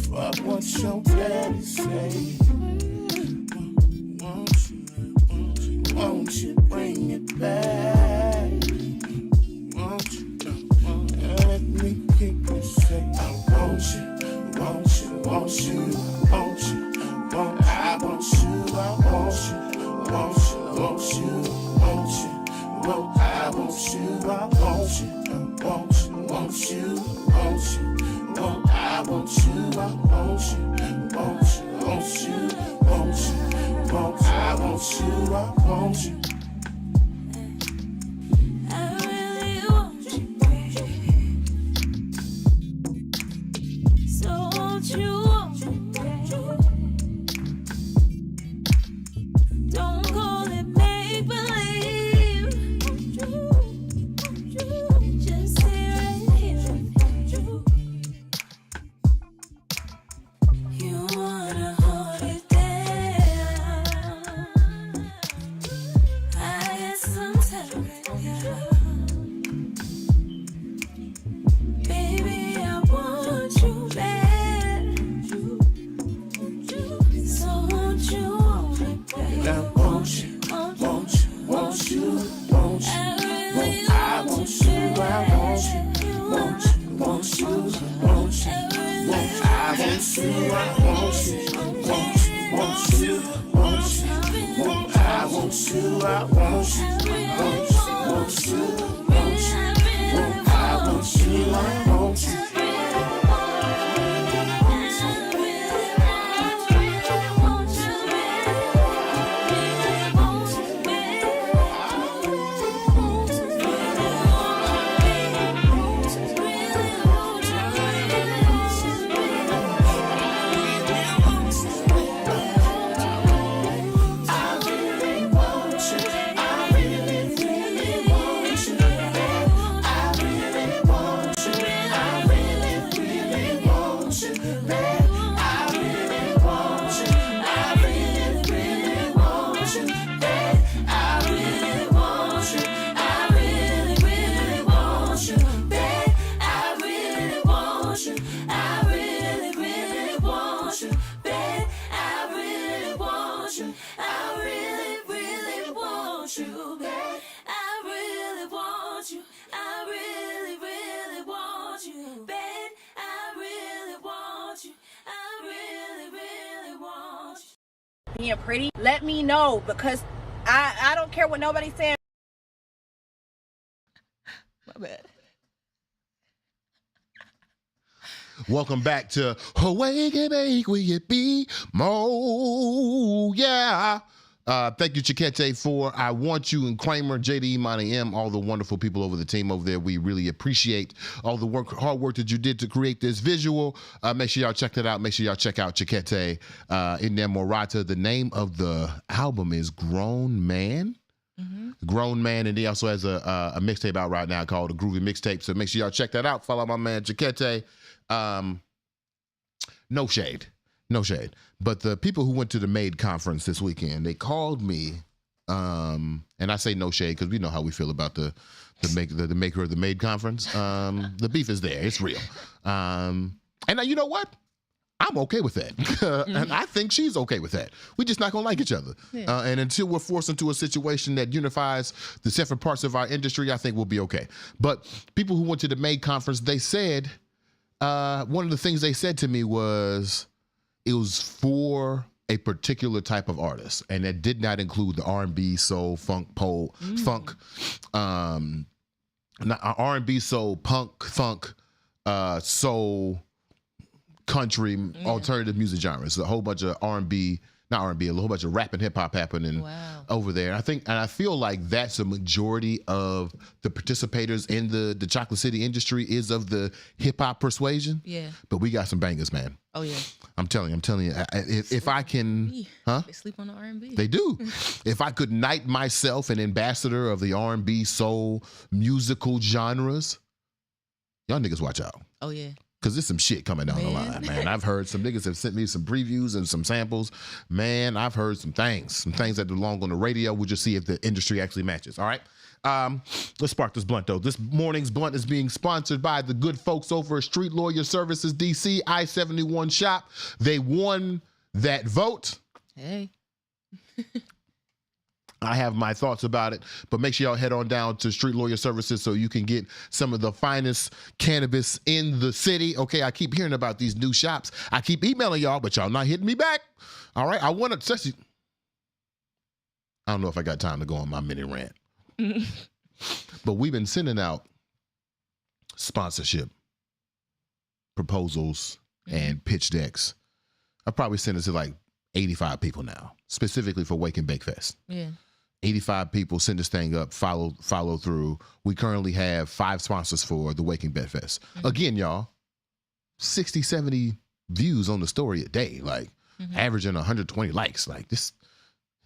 Fuck what your daddy say. Won't you bring it back? Won't you? And let me keep it say, I want you, want you, want you, want you, want I want you, I want you, want you, want you, want you, want I want you, I want you, want you, want you, want you, want I want you, I want you, want you, want you, want you, want I want you, I want you. Being pretty, let me know, because I don't care what nobody's saying. My bad. Welcome back to Wake and Bake with BeMo. Yeah. Thank you, Chiquete, for I Want You and Kramer, JD, Imani M, all the wonderful people over the team over there. We really appreciate all the hard work that you did to create this visual. Make sure y'all check that out. Make sure y'all check out Chiquete Morata. The name of the album is Grown Man. Grown Man, and he also has a mixtape out right now called a Groovy Mixtape. So make sure y'all check that out. Follow my man Chiquete. No shade. But the people who went to the MADE conference this weekend, they called me, and I say no shade because we know how we feel about the maker of the MADE conference. The beef is there. It's real. And now, you know what? I'm okay with that. And I think she's okay with that. We're just not going to like each other. Yeah. And until we're forced into a situation that unifies the separate parts of our industry, I think we'll be okay. But people who went to the MADE conference, they said, one of the things they said to me was, it was for a particular type of artist, and that did not include the R&B, soul, funk, R&B, soul, punk, funk, soul, country, alternative music genres. A whole bunch of R&B, not R&B, a whole bunch of rap and hip hop happening over there. And I feel like that's a majority of the participators in the Chocolate City industry is of the hip hop persuasion. Yeah. But we got some bangers, man. Oh yeah. I'm telling you, if I can, They sleep on the R&B. They do. If I could knight myself an ambassador of the R&B, soul, musical genres, y'all niggas watch out. Oh yeah. Because there's some shit coming down the line, man. I've heard some niggas have sent me some previews and some samples. Man, I've heard some things that belong on the radio. We'll just see if the industry actually matches, all right? Let's spark this blunt, though. This morning's blunt is being sponsored by the good folks over at Street Lawyer Services, D.C., I-71 shop. They won that vote. Hey. I have my thoughts about it, but make sure y'all head on down to Street Lawyer Services so you can get some of the finest cannabis in the city. Okay, I keep hearing about these new shops. I keep emailing y'all, but y'all not hitting me back. All right, I want to, I don't know if I got time to go on my mini rant, but we've been sending out sponsorship proposals and pitch decks. I've probably sent it to like 85 people now, specifically for Wake and Bake Fest. Yeah. 85 people send this thing up, follow through. We currently have 5 sponsors for the Wake and Bake Fest. Again, y'all, 60, 70 views on the story a day, like averaging 120 likes. Like this.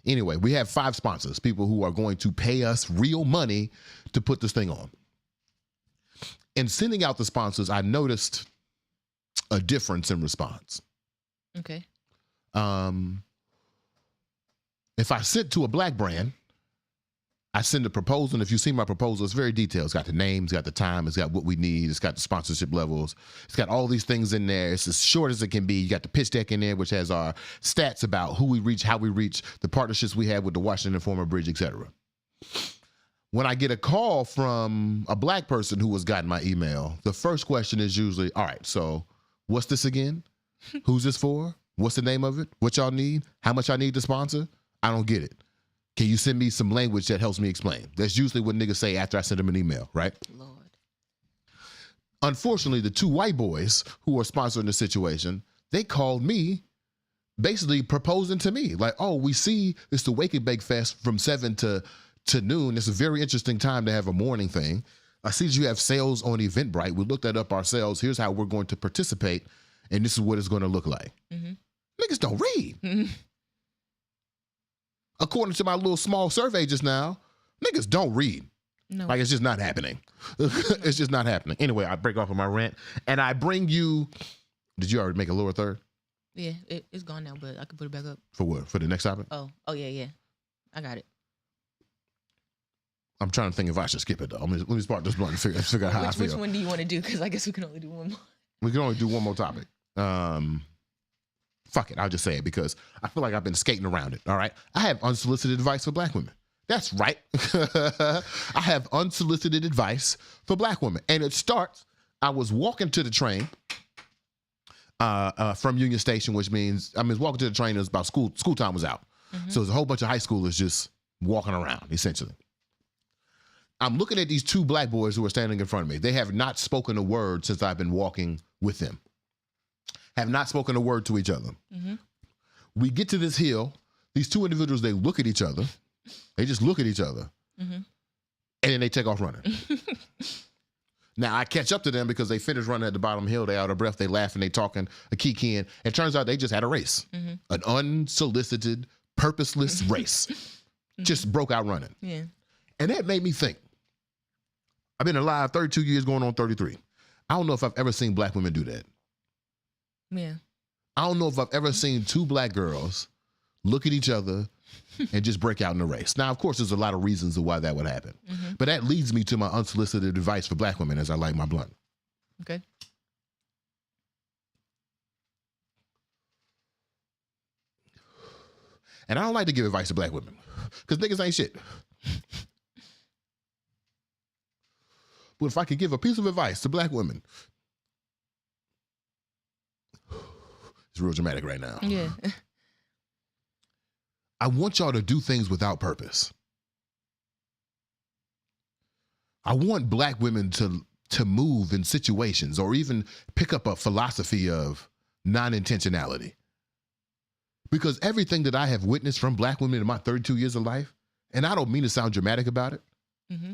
Anyway, we have 5 sponsors, people who are going to pay us real money to put this thing on. In sending out the sponsors, I noticed a difference in response. Okay. If I send to a black brand, I send a proposal, and if you see my proposal, it's very detailed. It's got the names, it's got the time, it's got what we need, it's got the sponsorship levels, it's got all these things in there. It's as short as it can be. You got the pitch deck in there, which has our stats about who we reach, how we reach, the partnerships we have with the Washington Informer Bridge, etc. When I get a call from a black person who has gotten my email, the first question is usually, all right, so what's this again? Who's this for? What's the name of it? What y'all need? How much I need to sponsor? I don't get it. Can you send me some language that helps me explain? That's usually what niggas say after I send them an email, right? Lord. Unfortunately, the 2 white boys who are sponsoring the situation, they called me basically proposing to me. Like, oh, we see it's the Wake and Bake Fest from 7 to noon. It's a very interesting time to have a morning thing. I see that you have sales on Eventbrite. We looked that up ourselves. Here's how we're going to participate, and this is what it's going to look like. Niggas don't read. According to my little small survey just now, niggas don't read. No. Like, it's just not happening. It's just not happening. Anyway, I break off of my rant, and I bring you, did you already make a lower third? Yeah, it's gone now, but I can put it back up. For what? For the next topic? Oh yeah. I got it. I'm trying to think if I should skip it, though. Let me spark this blunt and figure out how I feel. Which one do you want to do? Because I guess we can only do one more. We can only do one more topic. Fuck it, I'll just say it because I feel like I've been skating around it, all right? I have unsolicited advice for black women. That's right. I have unsolicited advice for black women. And it starts, I was walking to the train from Union Station, which means, walking to the train is about school time was out. So there's a whole bunch of high schoolers just walking around, essentially. I'm looking at these 2 black boys who are standing in front of me. They have not spoken a word since I've been walking with them. have not spoken a word to each other. Mm-hmm. We get to this hill. These two individuals, they look at each other. They just look at each other. Mm-hmm. And then they take off running. Now, I catch up to them because they finished running at the bottom hill. They out of breath. They laughing. They talking, a kikiing. It turns out they just had a race. Mm-hmm. An unsolicited, purposeless race. Just broke out running. Yeah. And that made me think. I've been alive 32 years, going on 33. I don't know if I've ever seen black women do that. Yeah. I don't know if I've ever seen two black girls look at each other and just break out in a race. Now, of course, there's a lot of reasons of why that would happen. Mm-hmm. But that leads me to my unsolicited advice for black women as I light my blunt. Okay. And I don't like to give advice to black women because niggas ain't shit. But if I could give a piece of advice to black women, it's real dramatic right now. Yeah. I want y'all to do things without purpose. I want black women to move in situations or even pick up a philosophy of non-intentionality. Because everything that I have witnessed from black women in my 32 years of life, and I don't mean to sound dramatic about it, Mm-hmm.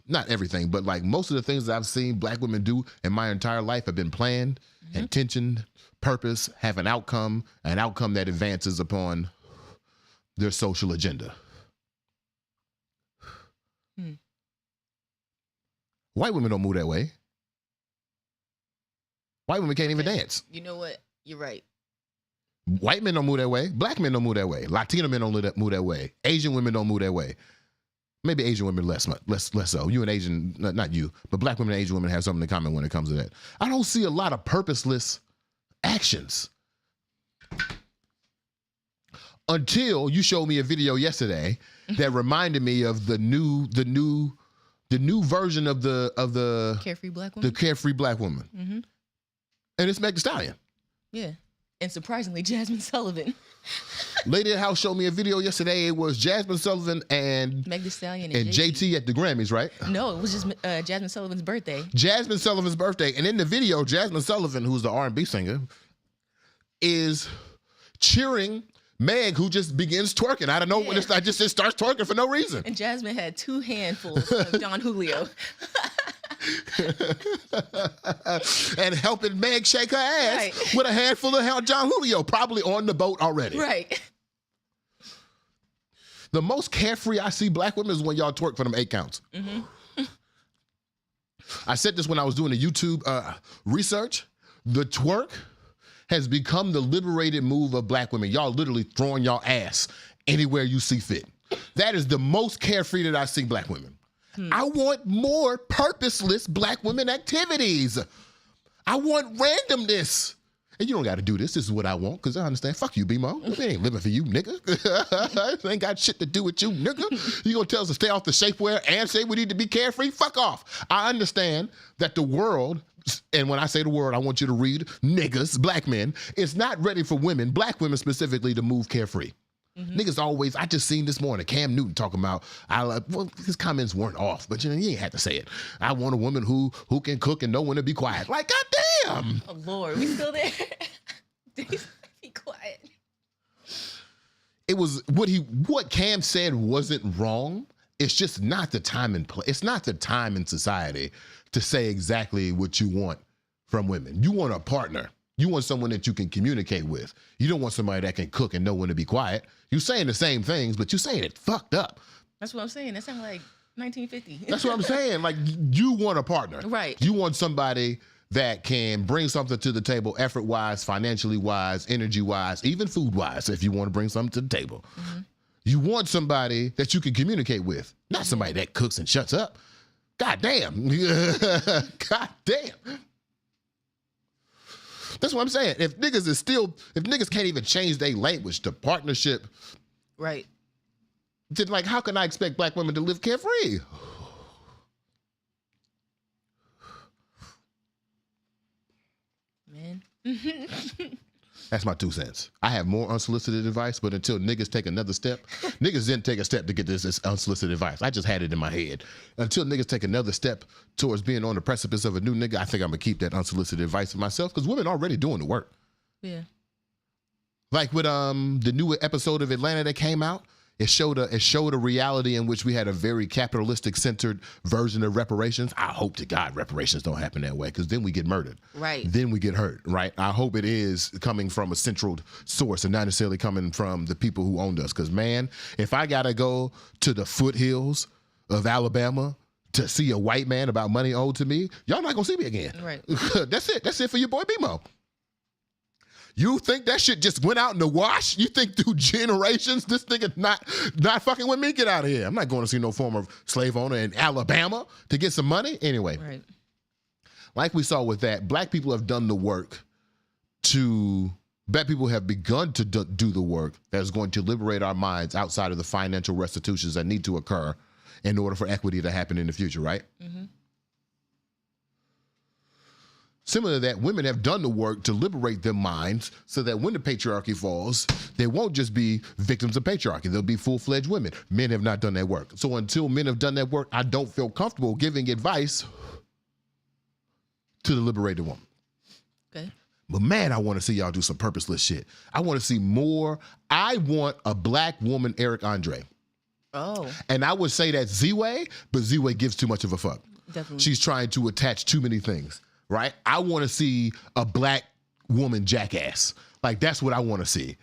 not everything, but like most of the things that I've seen black women do in my entire life have been planned, intentioned, purpose, have an outcome that advances upon their social agenda. White women don't move that way. White women can't even dance. You know what? You're right. White men don't move that way. Black men don't move that way. Latino men don't move that way. Asian women don't move that way. Maybe Asian women less so. You and Asian, not you, but black women and Asian women have something in common when it comes to that. I don't see a lot of purposeless actions. Until you showed me a video yesterday that reminded me of the new version of the Carefree black woman. the carefree black woman. Mm-hmm. And it's Meg Thee Stallion. Yeah. And surprisingly, Jasmine Sullivan. Lady at the House showed me a video yesterday. It was Jasmine Sullivan and Meg Thee Stallion and JT at the Grammys, right? No, it was just Jasmine Sullivan's birthday. Jasmine Sullivan's birthday. And in the video, Jasmine Sullivan, who's the R&B singer, is cheering Meg, who just begins twerking. I don't know when I just starts twerking for no reason. And Jasmine had 2 handfuls of Don Julio. And helping Meg shake her ass with a handful of John Julio, probably on the boat already. Right. The most carefree I see black women is when y'all twerk for them 8 counts. Mm-hmm. I said this when I was doing the YouTube research. The twerk has become the liberated move of black women. Y'all literally throwing y'all ass anywhere you see fit. That is the most carefree that I see black women. I want more purposeless black women activities. I want randomness. And you don't got to do this. This is what I want because I understand. Fuck you, BeMo. It ain't living for you, nigga. It ain't got shit to do with you, nigga. You gonna tell us to stay off the shapewear and say we need to be carefree? Fuck off. I understand that the world, and when I say the word, I want you to read niggas, black men, is not ready for women, black women specifically, to move carefree. Mm-hmm. Niggas always, I just seen this morning, Cam Newton talking about, well, his comments weren't off, but you know, he ain't had to say it. I want a woman who can cook and know when to be quiet. Like, goddamn. Oh, Lord, we still there? Be quiet. It was, what Cam said wasn't wrong. It's just not the time and place. It's not the time in society to say exactly what you want from women. You want a partner. You want someone that you can communicate with. You don't want somebody that can cook and know when to be quiet. You're saying the same things, but you're saying it fucked up. That's what I'm saying. That sounds like 1950. That's what I'm saying. Like, you want a partner. Right. You want somebody that can bring something to the table, effort-wise, financially-wise, energy-wise, even food-wise, if you want to bring something to the table. Mm-hmm. You want somebody that you can communicate with, not somebody that cooks and shuts up. God damn. God damn. That's what I'm saying. If niggas can't even change their language to partnership, right? Then like, how can I expect black women to live carefree? Man. That's my 2 cents. I have more unsolicited advice, but until niggas take another step, niggas didn't take a step to get this unsolicited advice. I just had it in my head. Until niggas take another step towards being on the precipice of a new nigga, I think I'm gonna keep that unsolicited advice for myself because women already doing the work. Yeah. Like with the new episode of Atlanta that came out, it showed a reality in which we had a very capitalistic centered version of reparations. I hope to God reparations don't happen that way because then we get murdered. Right. Then we get hurt, right? I hope it is coming from a central source and not necessarily coming from the people who owned us. Because, man, if I got to go to the foothills of Alabama to see a white man about money owed to me, y'all not going to see me again. Right. That's it. That's it for your boy BeMo. You think that shit just went out in the wash? You think through generations this nigga not fucking with me? Get out of here. I'm not going to see no former slave owner in Alabama to get some money. Anyway, Right. like we saw with that, black people have done the work black people have begun to do the work that is going to liberate our minds outside of the financial restitutions that need to occur in order for equity to happen in the future, right? Mm-hmm. Similar to that, women have done the work to liberate their minds so that when the patriarchy falls, they won't just be victims of patriarchy. They'll be full-fledged women. Men have not done that work. So until men have done that work, I don't feel comfortable giving advice to the liberated woman. Okay. But man, I want to see y'all do some purposeless shit. I want to see more. I want a black woman Eric Andre. Oh. And I would say that Z-Way, but Z-Way gives too much of a fuck. Definitely. She's trying to attach too many things. Right? I want to see a black woman jackass. Like, that's what I want to see.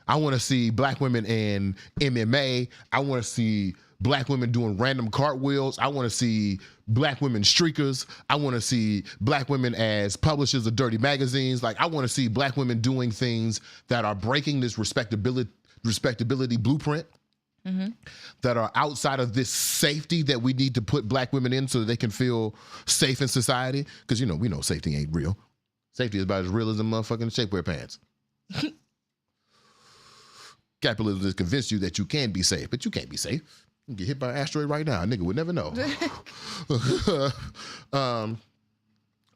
I want to see black women in MMA. I want to see black women doing random cartwheels. I want to see black women streakers. I want to see black women as publishers of dirty magazines. Like, I want to see black women doing things that are breaking this respectability blueprint. Mm-hmm. That are outside of this safety that we need to put black women in so that they can feel safe in society. Because, we know safety ain't real. Safety is about as real as a motherfucking shapewear pants. Capitalism has convinced you that you can be safe, but you can't be safe. You can get hit by an asteroid right now. A nigga would never know.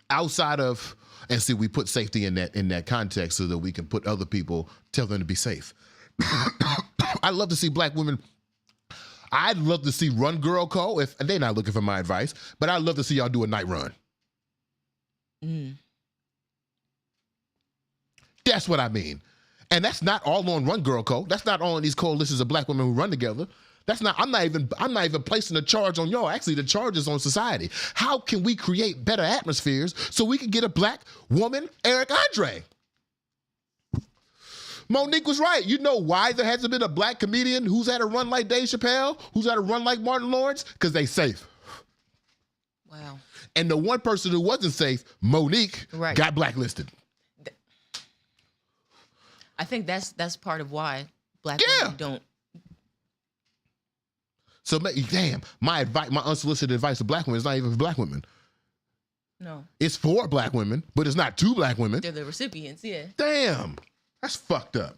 Outside of, and see, we put safety in that context so that we can put other people, tell them to be safe. I'd love to see black women. I'd love to see Run Girl Co. If they're not looking for my advice, but I'd love to see y'all do a night run. That's what I mean. And that's not all on Run Girl Co. That's not all on these coalitions of black women who run together. I'm not even placing the charge on y'all. Actually, the charge is on society. How can we create better atmospheres so we can get a black woman, Eric Andre? Monique was right. You know why there hasn't been a black comedian who's had a run like Dave Chappelle, who's had a run like Martin Lawrence? Because they safe. Wow. And the one person who wasn't safe, Monique, got blacklisted. I think that's part of why black women don't. So, damn, my unsolicited advice to black women is not even for black women. No. It's for black women, but it's not to black women. They're the recipients, yeah. Damn. That's fucked up.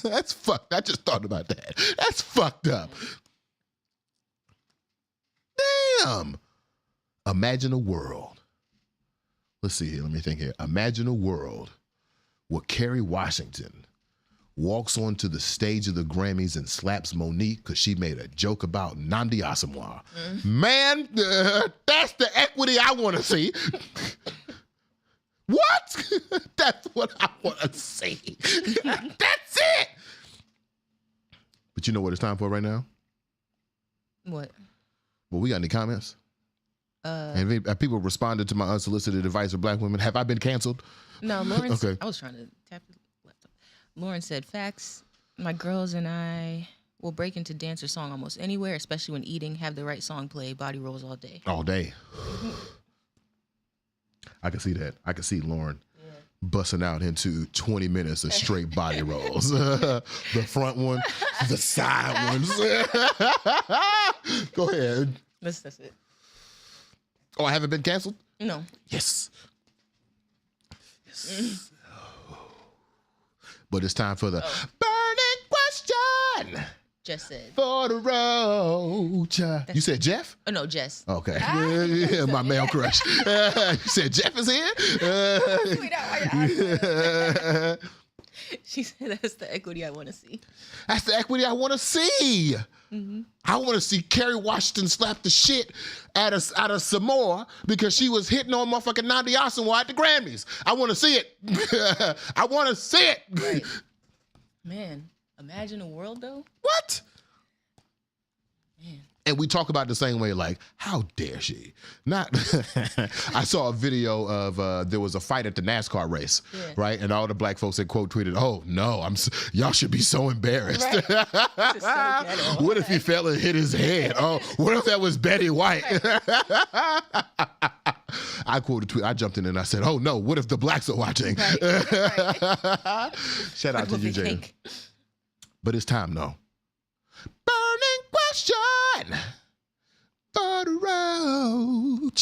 That's fucked. I just thought about that. That's fucked up. Damn. Imagine a world. Let's see here. Let me think here. Imagine a world where Kerry Washington walks onto the stage of the Grammys and slaps Monique because she made a joke about Nnamdi Asomugha. Man, that's the equity I want to see. What? That's what I want to see. That's it. But you know what it's time for right now? What? Well, we got any comments? Have people responded to my unsolicited advice of black women? Have I been canceled? No, Lauren. Okay. I was trying to tap the laptop. Lauren said, facts. My girls and I will break into dance or song almost anywhere, especially when eating. Have the right song play. Body rolls all day. All day. I can see that. I can see Lauren busting out into 20 minutes of straight body rolls. The front one, the side ones. Go ahead. That's it. Oh, I haven't been canceled? No. Yes. But it's time for the burning question. Jess said. For the road. You said Jeff? Oh, no, Jess. Okay. Yeah, my male crush. You said Jeff is here? She said that's the equity I want to see. That's the equity I want to see. Mm-hmm. I want to see Kerry Washington slap the shit out of Samoa because she was hitting on motherfucking Nandi Asamoah at the Grammys. I want to see it. I want to see it. Right. Man, imagine a world though. What? Man. And we talk about it the same way, like, how dare she? Not. I saw a video of there was a fight at the NASCAR race, right? And all the black folks had quote tweeted, "Oh no, y'all should be so embarrassed." Right. So what if he fell and hit his head? Oh, what if that was Betty White? I quoted tweet. I jumped in and I said, "Oh no, what if the blacks are watching?" Right. Shout out to you, Jay. But it's time, though. Burning question for the road.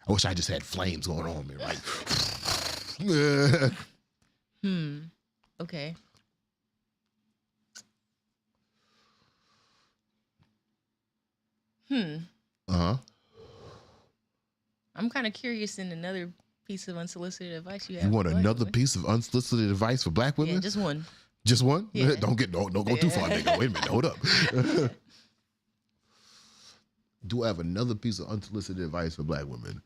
I wish I just had flames going on me, right? Okay. Uh-huh. I'm kind of curious in another piece of unsolicited advice you have. You want another piece of unsolicited advice for black women? Yeah, just one. Just one? Yeah. Don't go too far, nigga. Wait a minute, hold up. Do I have another piece of unsolicited advice for black women?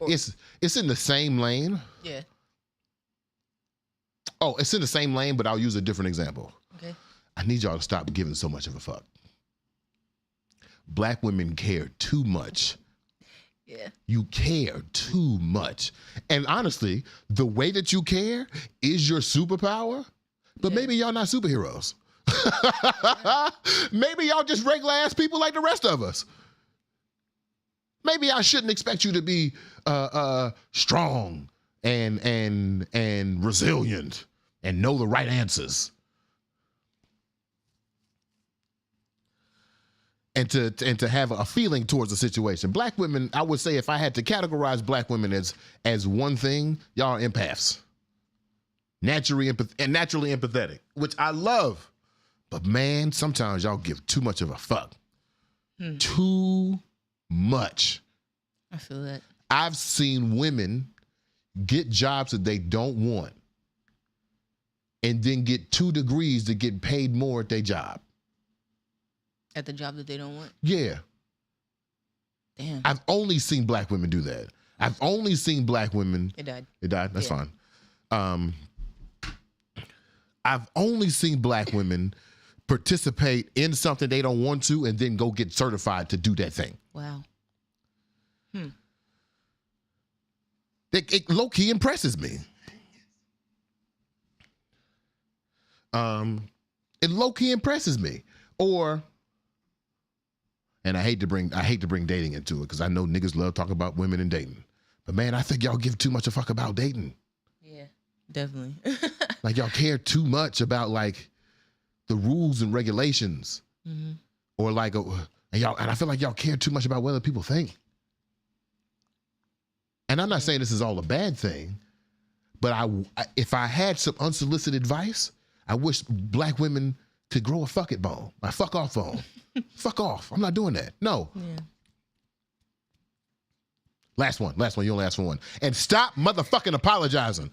It's in the same lane. Yeah. Oh, it's in the same lane, but I'll use a different example. Okay. I need y'all to stop giving so much of a fuck. Black women care too much. Yeah. You care too much. And honestly, the way that you care is your superpower, but maybe y'all not superheroes. Maybe y'all just regular ass people like the rest of us. Maybe I shouldn't expect you to be strong and resilient and know the right answers. And to have a feeling towards the situation. Black women, I would say if I had to categorize black women as one thing, y'all are empaths. Naturally empathetic, which I love. But man, sometimes y'all give too much of a fuck. Too much. I feel that. I've seen women get jobs that they don't want and then get 2 degrees to get paid more at their job. At the job that they don't want? Yeah. Damn. I've only seen black women do that. I've only seen black women. It died. It died? That's fine. I've only seen black women participate in something they don't want to and then go get certified to do that thing. Wow. It low-key impresses me. It low-key impresses me. Or, and I hate to bring dating into it because I know niggas love talking about women and dating. But man, I think y'all give too much a fuck about dating. Yeah, definitely. Like y'all care too much about like the rules and regulations. Mm-hmm. Or like, and I feel like y'all care too much about what other people think. And I'm not saying this is all a bad thing, but if I had some unsolicited advice, I wish black women could grow a fuck it bone, my fuck off bone. Fuck off. I'm not doing that. No. Yeah. Last one. You only ask for one. And stop motherfucking apologizing.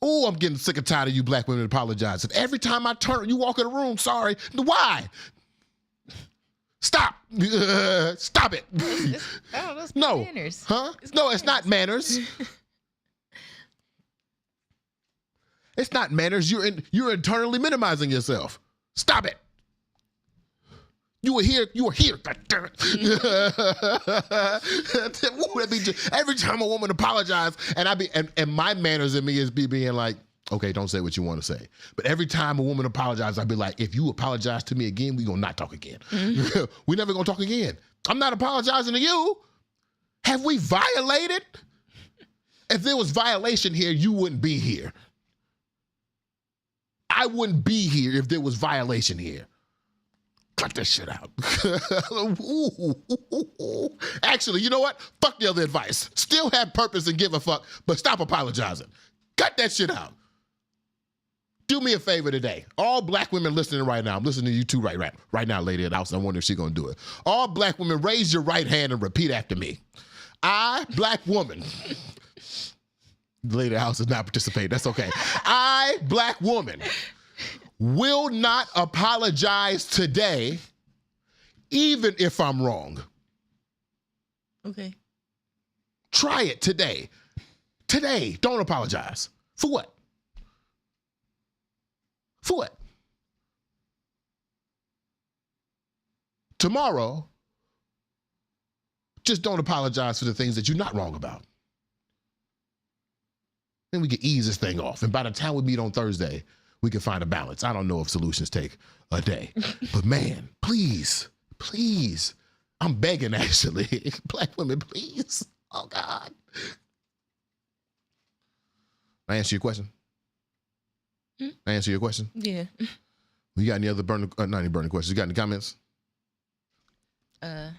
Oh, I'm getting sick and tired of you black women apologizing. Every time I turn, you walk in the room, sorry. Why? Stop. Stop it. That's no. Manners. Huh? No, it's not manners. It's not manners. You're internally minimizing yourself. Stop it. You were here. God damn it. Every time a woman apologizes, and my manners in me is being like, okay, don't say what you want to say. But every time a woman apologizes, I'd be like, if you apologize to me again, we're gonna not talk again. Mm-hmm. We're never gonna talk again. I'm not apologizing to you. Have we violated? If there was violation here, you wouldn't be here. I wouldn't be here if there was violation here. Cut that shit out. Actually, you know what? Fuck the other advice. Still have purpose and give a fuck, but stop apologizing. Cut that shit out. Do me a favor today. All black women listening right now, I'm listening to you too right now, lady at the house. I wonder if she's gonna do it. All black women, raise your right hand and repeat after me. I, black woman, The lady of the house does not participate. That's okay. I, black woman, will not apologize today, even if I'm wrong. Okay. Try it today. Today, don't apologize. For what? For what? Tomorrow, just don't apologize for the things that you're not wrong about. Then we can ease this thing off. And by the time we meet on Thursday, we can find a balance. I don't know if solutions take a day. But man, please, please, I'm begging actually. Black women, please. Oh God. I answer your question? I answer your question? Yeah. You got any other not any burning questions? You got any comments?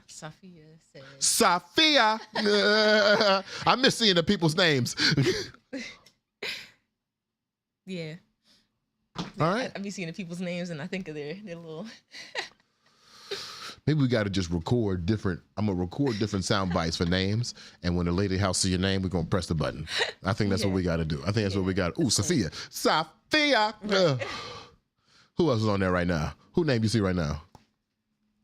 Sophia says. Sophia! I miss seeing the people's names. Yeah. All right. I be seeing the people's names and I think of their little. Maybe we got to just record different. I'm going to record different sound bites for names. And when the lady house see your name, we're going to press the button. I think that's what we got to do. I think that's what we got. Ooh, Sophia. Sophia. Who else is on there right now? Who name you see right now?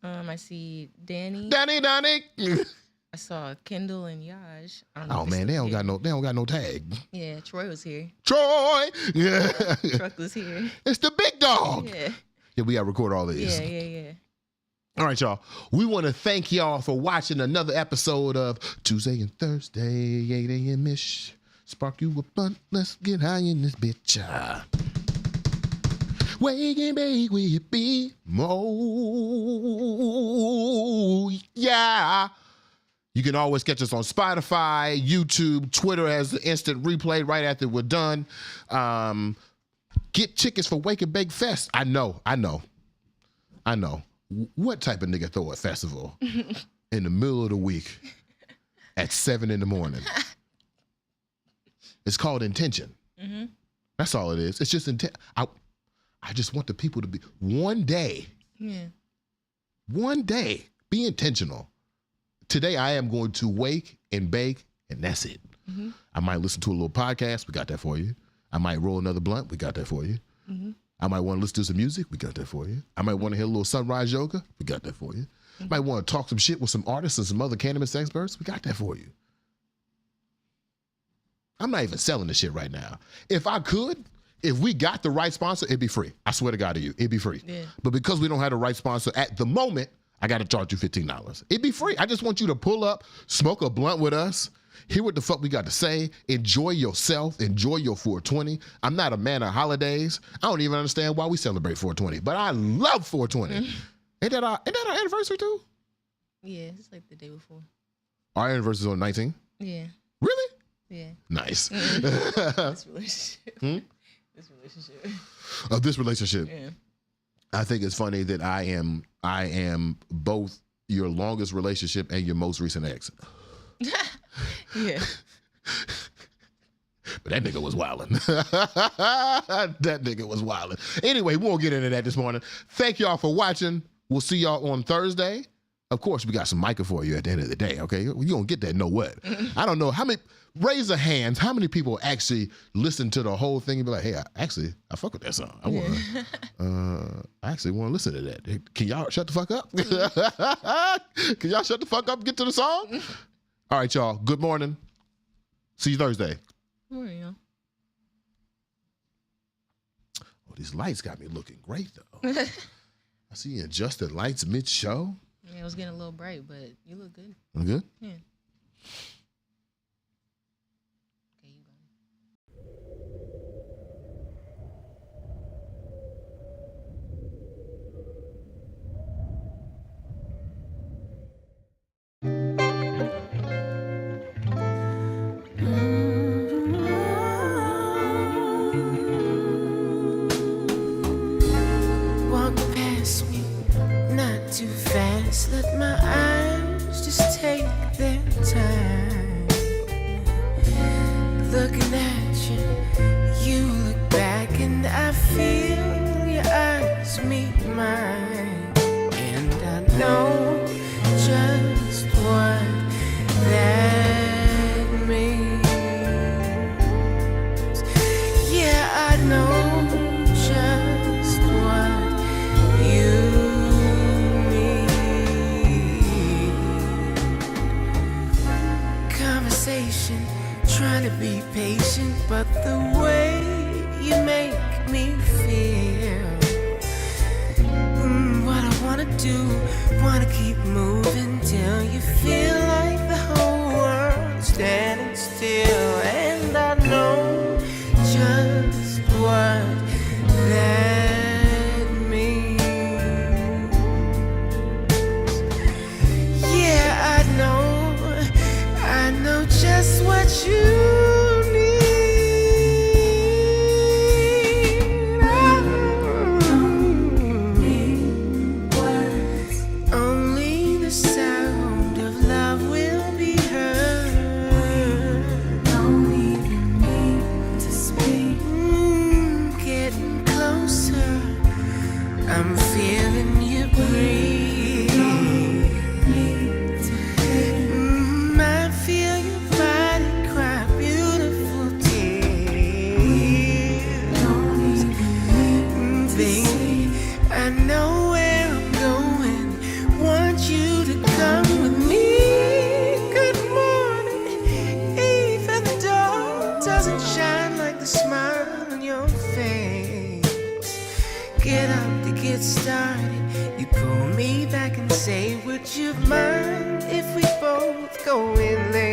I see Danny. Danny. I saw Kendall and Yaj. Oh man, they don't got no tag. Yeah, Troy was here. Troy. Yeah. Truck was here. It's the big dog. Yeah. Yeah, we got to record all these. Yeah. All right, y'all. We want to thank y'all for watching another episode of Tuesday and Thursday, 8 a.m.-ish. Spark you a blunt. Let's get high in this bitch. Wake and bake with BeMo. Yeah. You can always catch us on Spotify, YouTube, Twitter has the instant replay right after we're done. Get tickets for Wake and Bake Fest. I know. What type of nigga throw a festival in the middle of the week at 7 in the morning? It's called intention. Mm-hmm. That's all it is. It's just intent. I just want the people to be one day. Yeah. One day. Be intentional. Today I am going to wake and bake, and that's it. Mm-hmm. I might listen to a little podcast. We got that for you. I might roll another blunt. We got that for you. Mm-hmm. I might want to listen to some music. We got that for you. I might want to hear a little sunrise yoga. We got that for you. Mm-hmm. Might want to talk some shit with some artists and some other cannabis experts. We got that for you. I'm not even selling this shit right now. If I could, if we got the right sponsor, it'd be free. I swear to God to you, it'd be free. Yeah. But because we don't have the right sponsor at the moment, I got to charge you $15. It'd be free. I just want you to pull up, smoke a blunt with us, hear what the fuck we got to say, enjoy yourself, enjoy your 420. I'm not a man of holidays. I don't even understand why we celebrate 420, but I love 420. Mm-hmm. Ain't that our anniversary too? Yeah, it's like the day before. Our anniversary is on 19? Yeah. Really? Yeah. Nice. This relationship. This relationship. Of this relationship. Yeah. I think it's funny that I am both your longest relationship and your most recent ex. Yeah. But that nigga was wildin'. That nigga was wildin'. Anyway, we won't get into that this morning. Thank y'all for watching. We'll see y'all on Thursday. Of course, we got some Micah for you at the end of the day, okay? You don't get that no what. I don't know how many, raise a hand, how many people actually listen to the whole thing and be like, hey, I fuck with that song. I actually want to listen to that. Can y'all shut the fuck up? Can y'all shut the fuck up and get to the song? All right, y'all. Good morning. See you Thursday. Good morning, y'all. Oh, these lights got me looking great, though. I see you adjusted lights mid-show. Yeah, it was getting a little bright, but you look good. Look good? Yeah. Too fast, let my eyes just take their time. conversation, trying to be patient, but the way you make me feel, what I wanna do, wanna keep moving till you feel like the whole world's standing still, and I know just what that means. Yeah, I know just what you started. You pull me back and say, would you mind if we both go in there?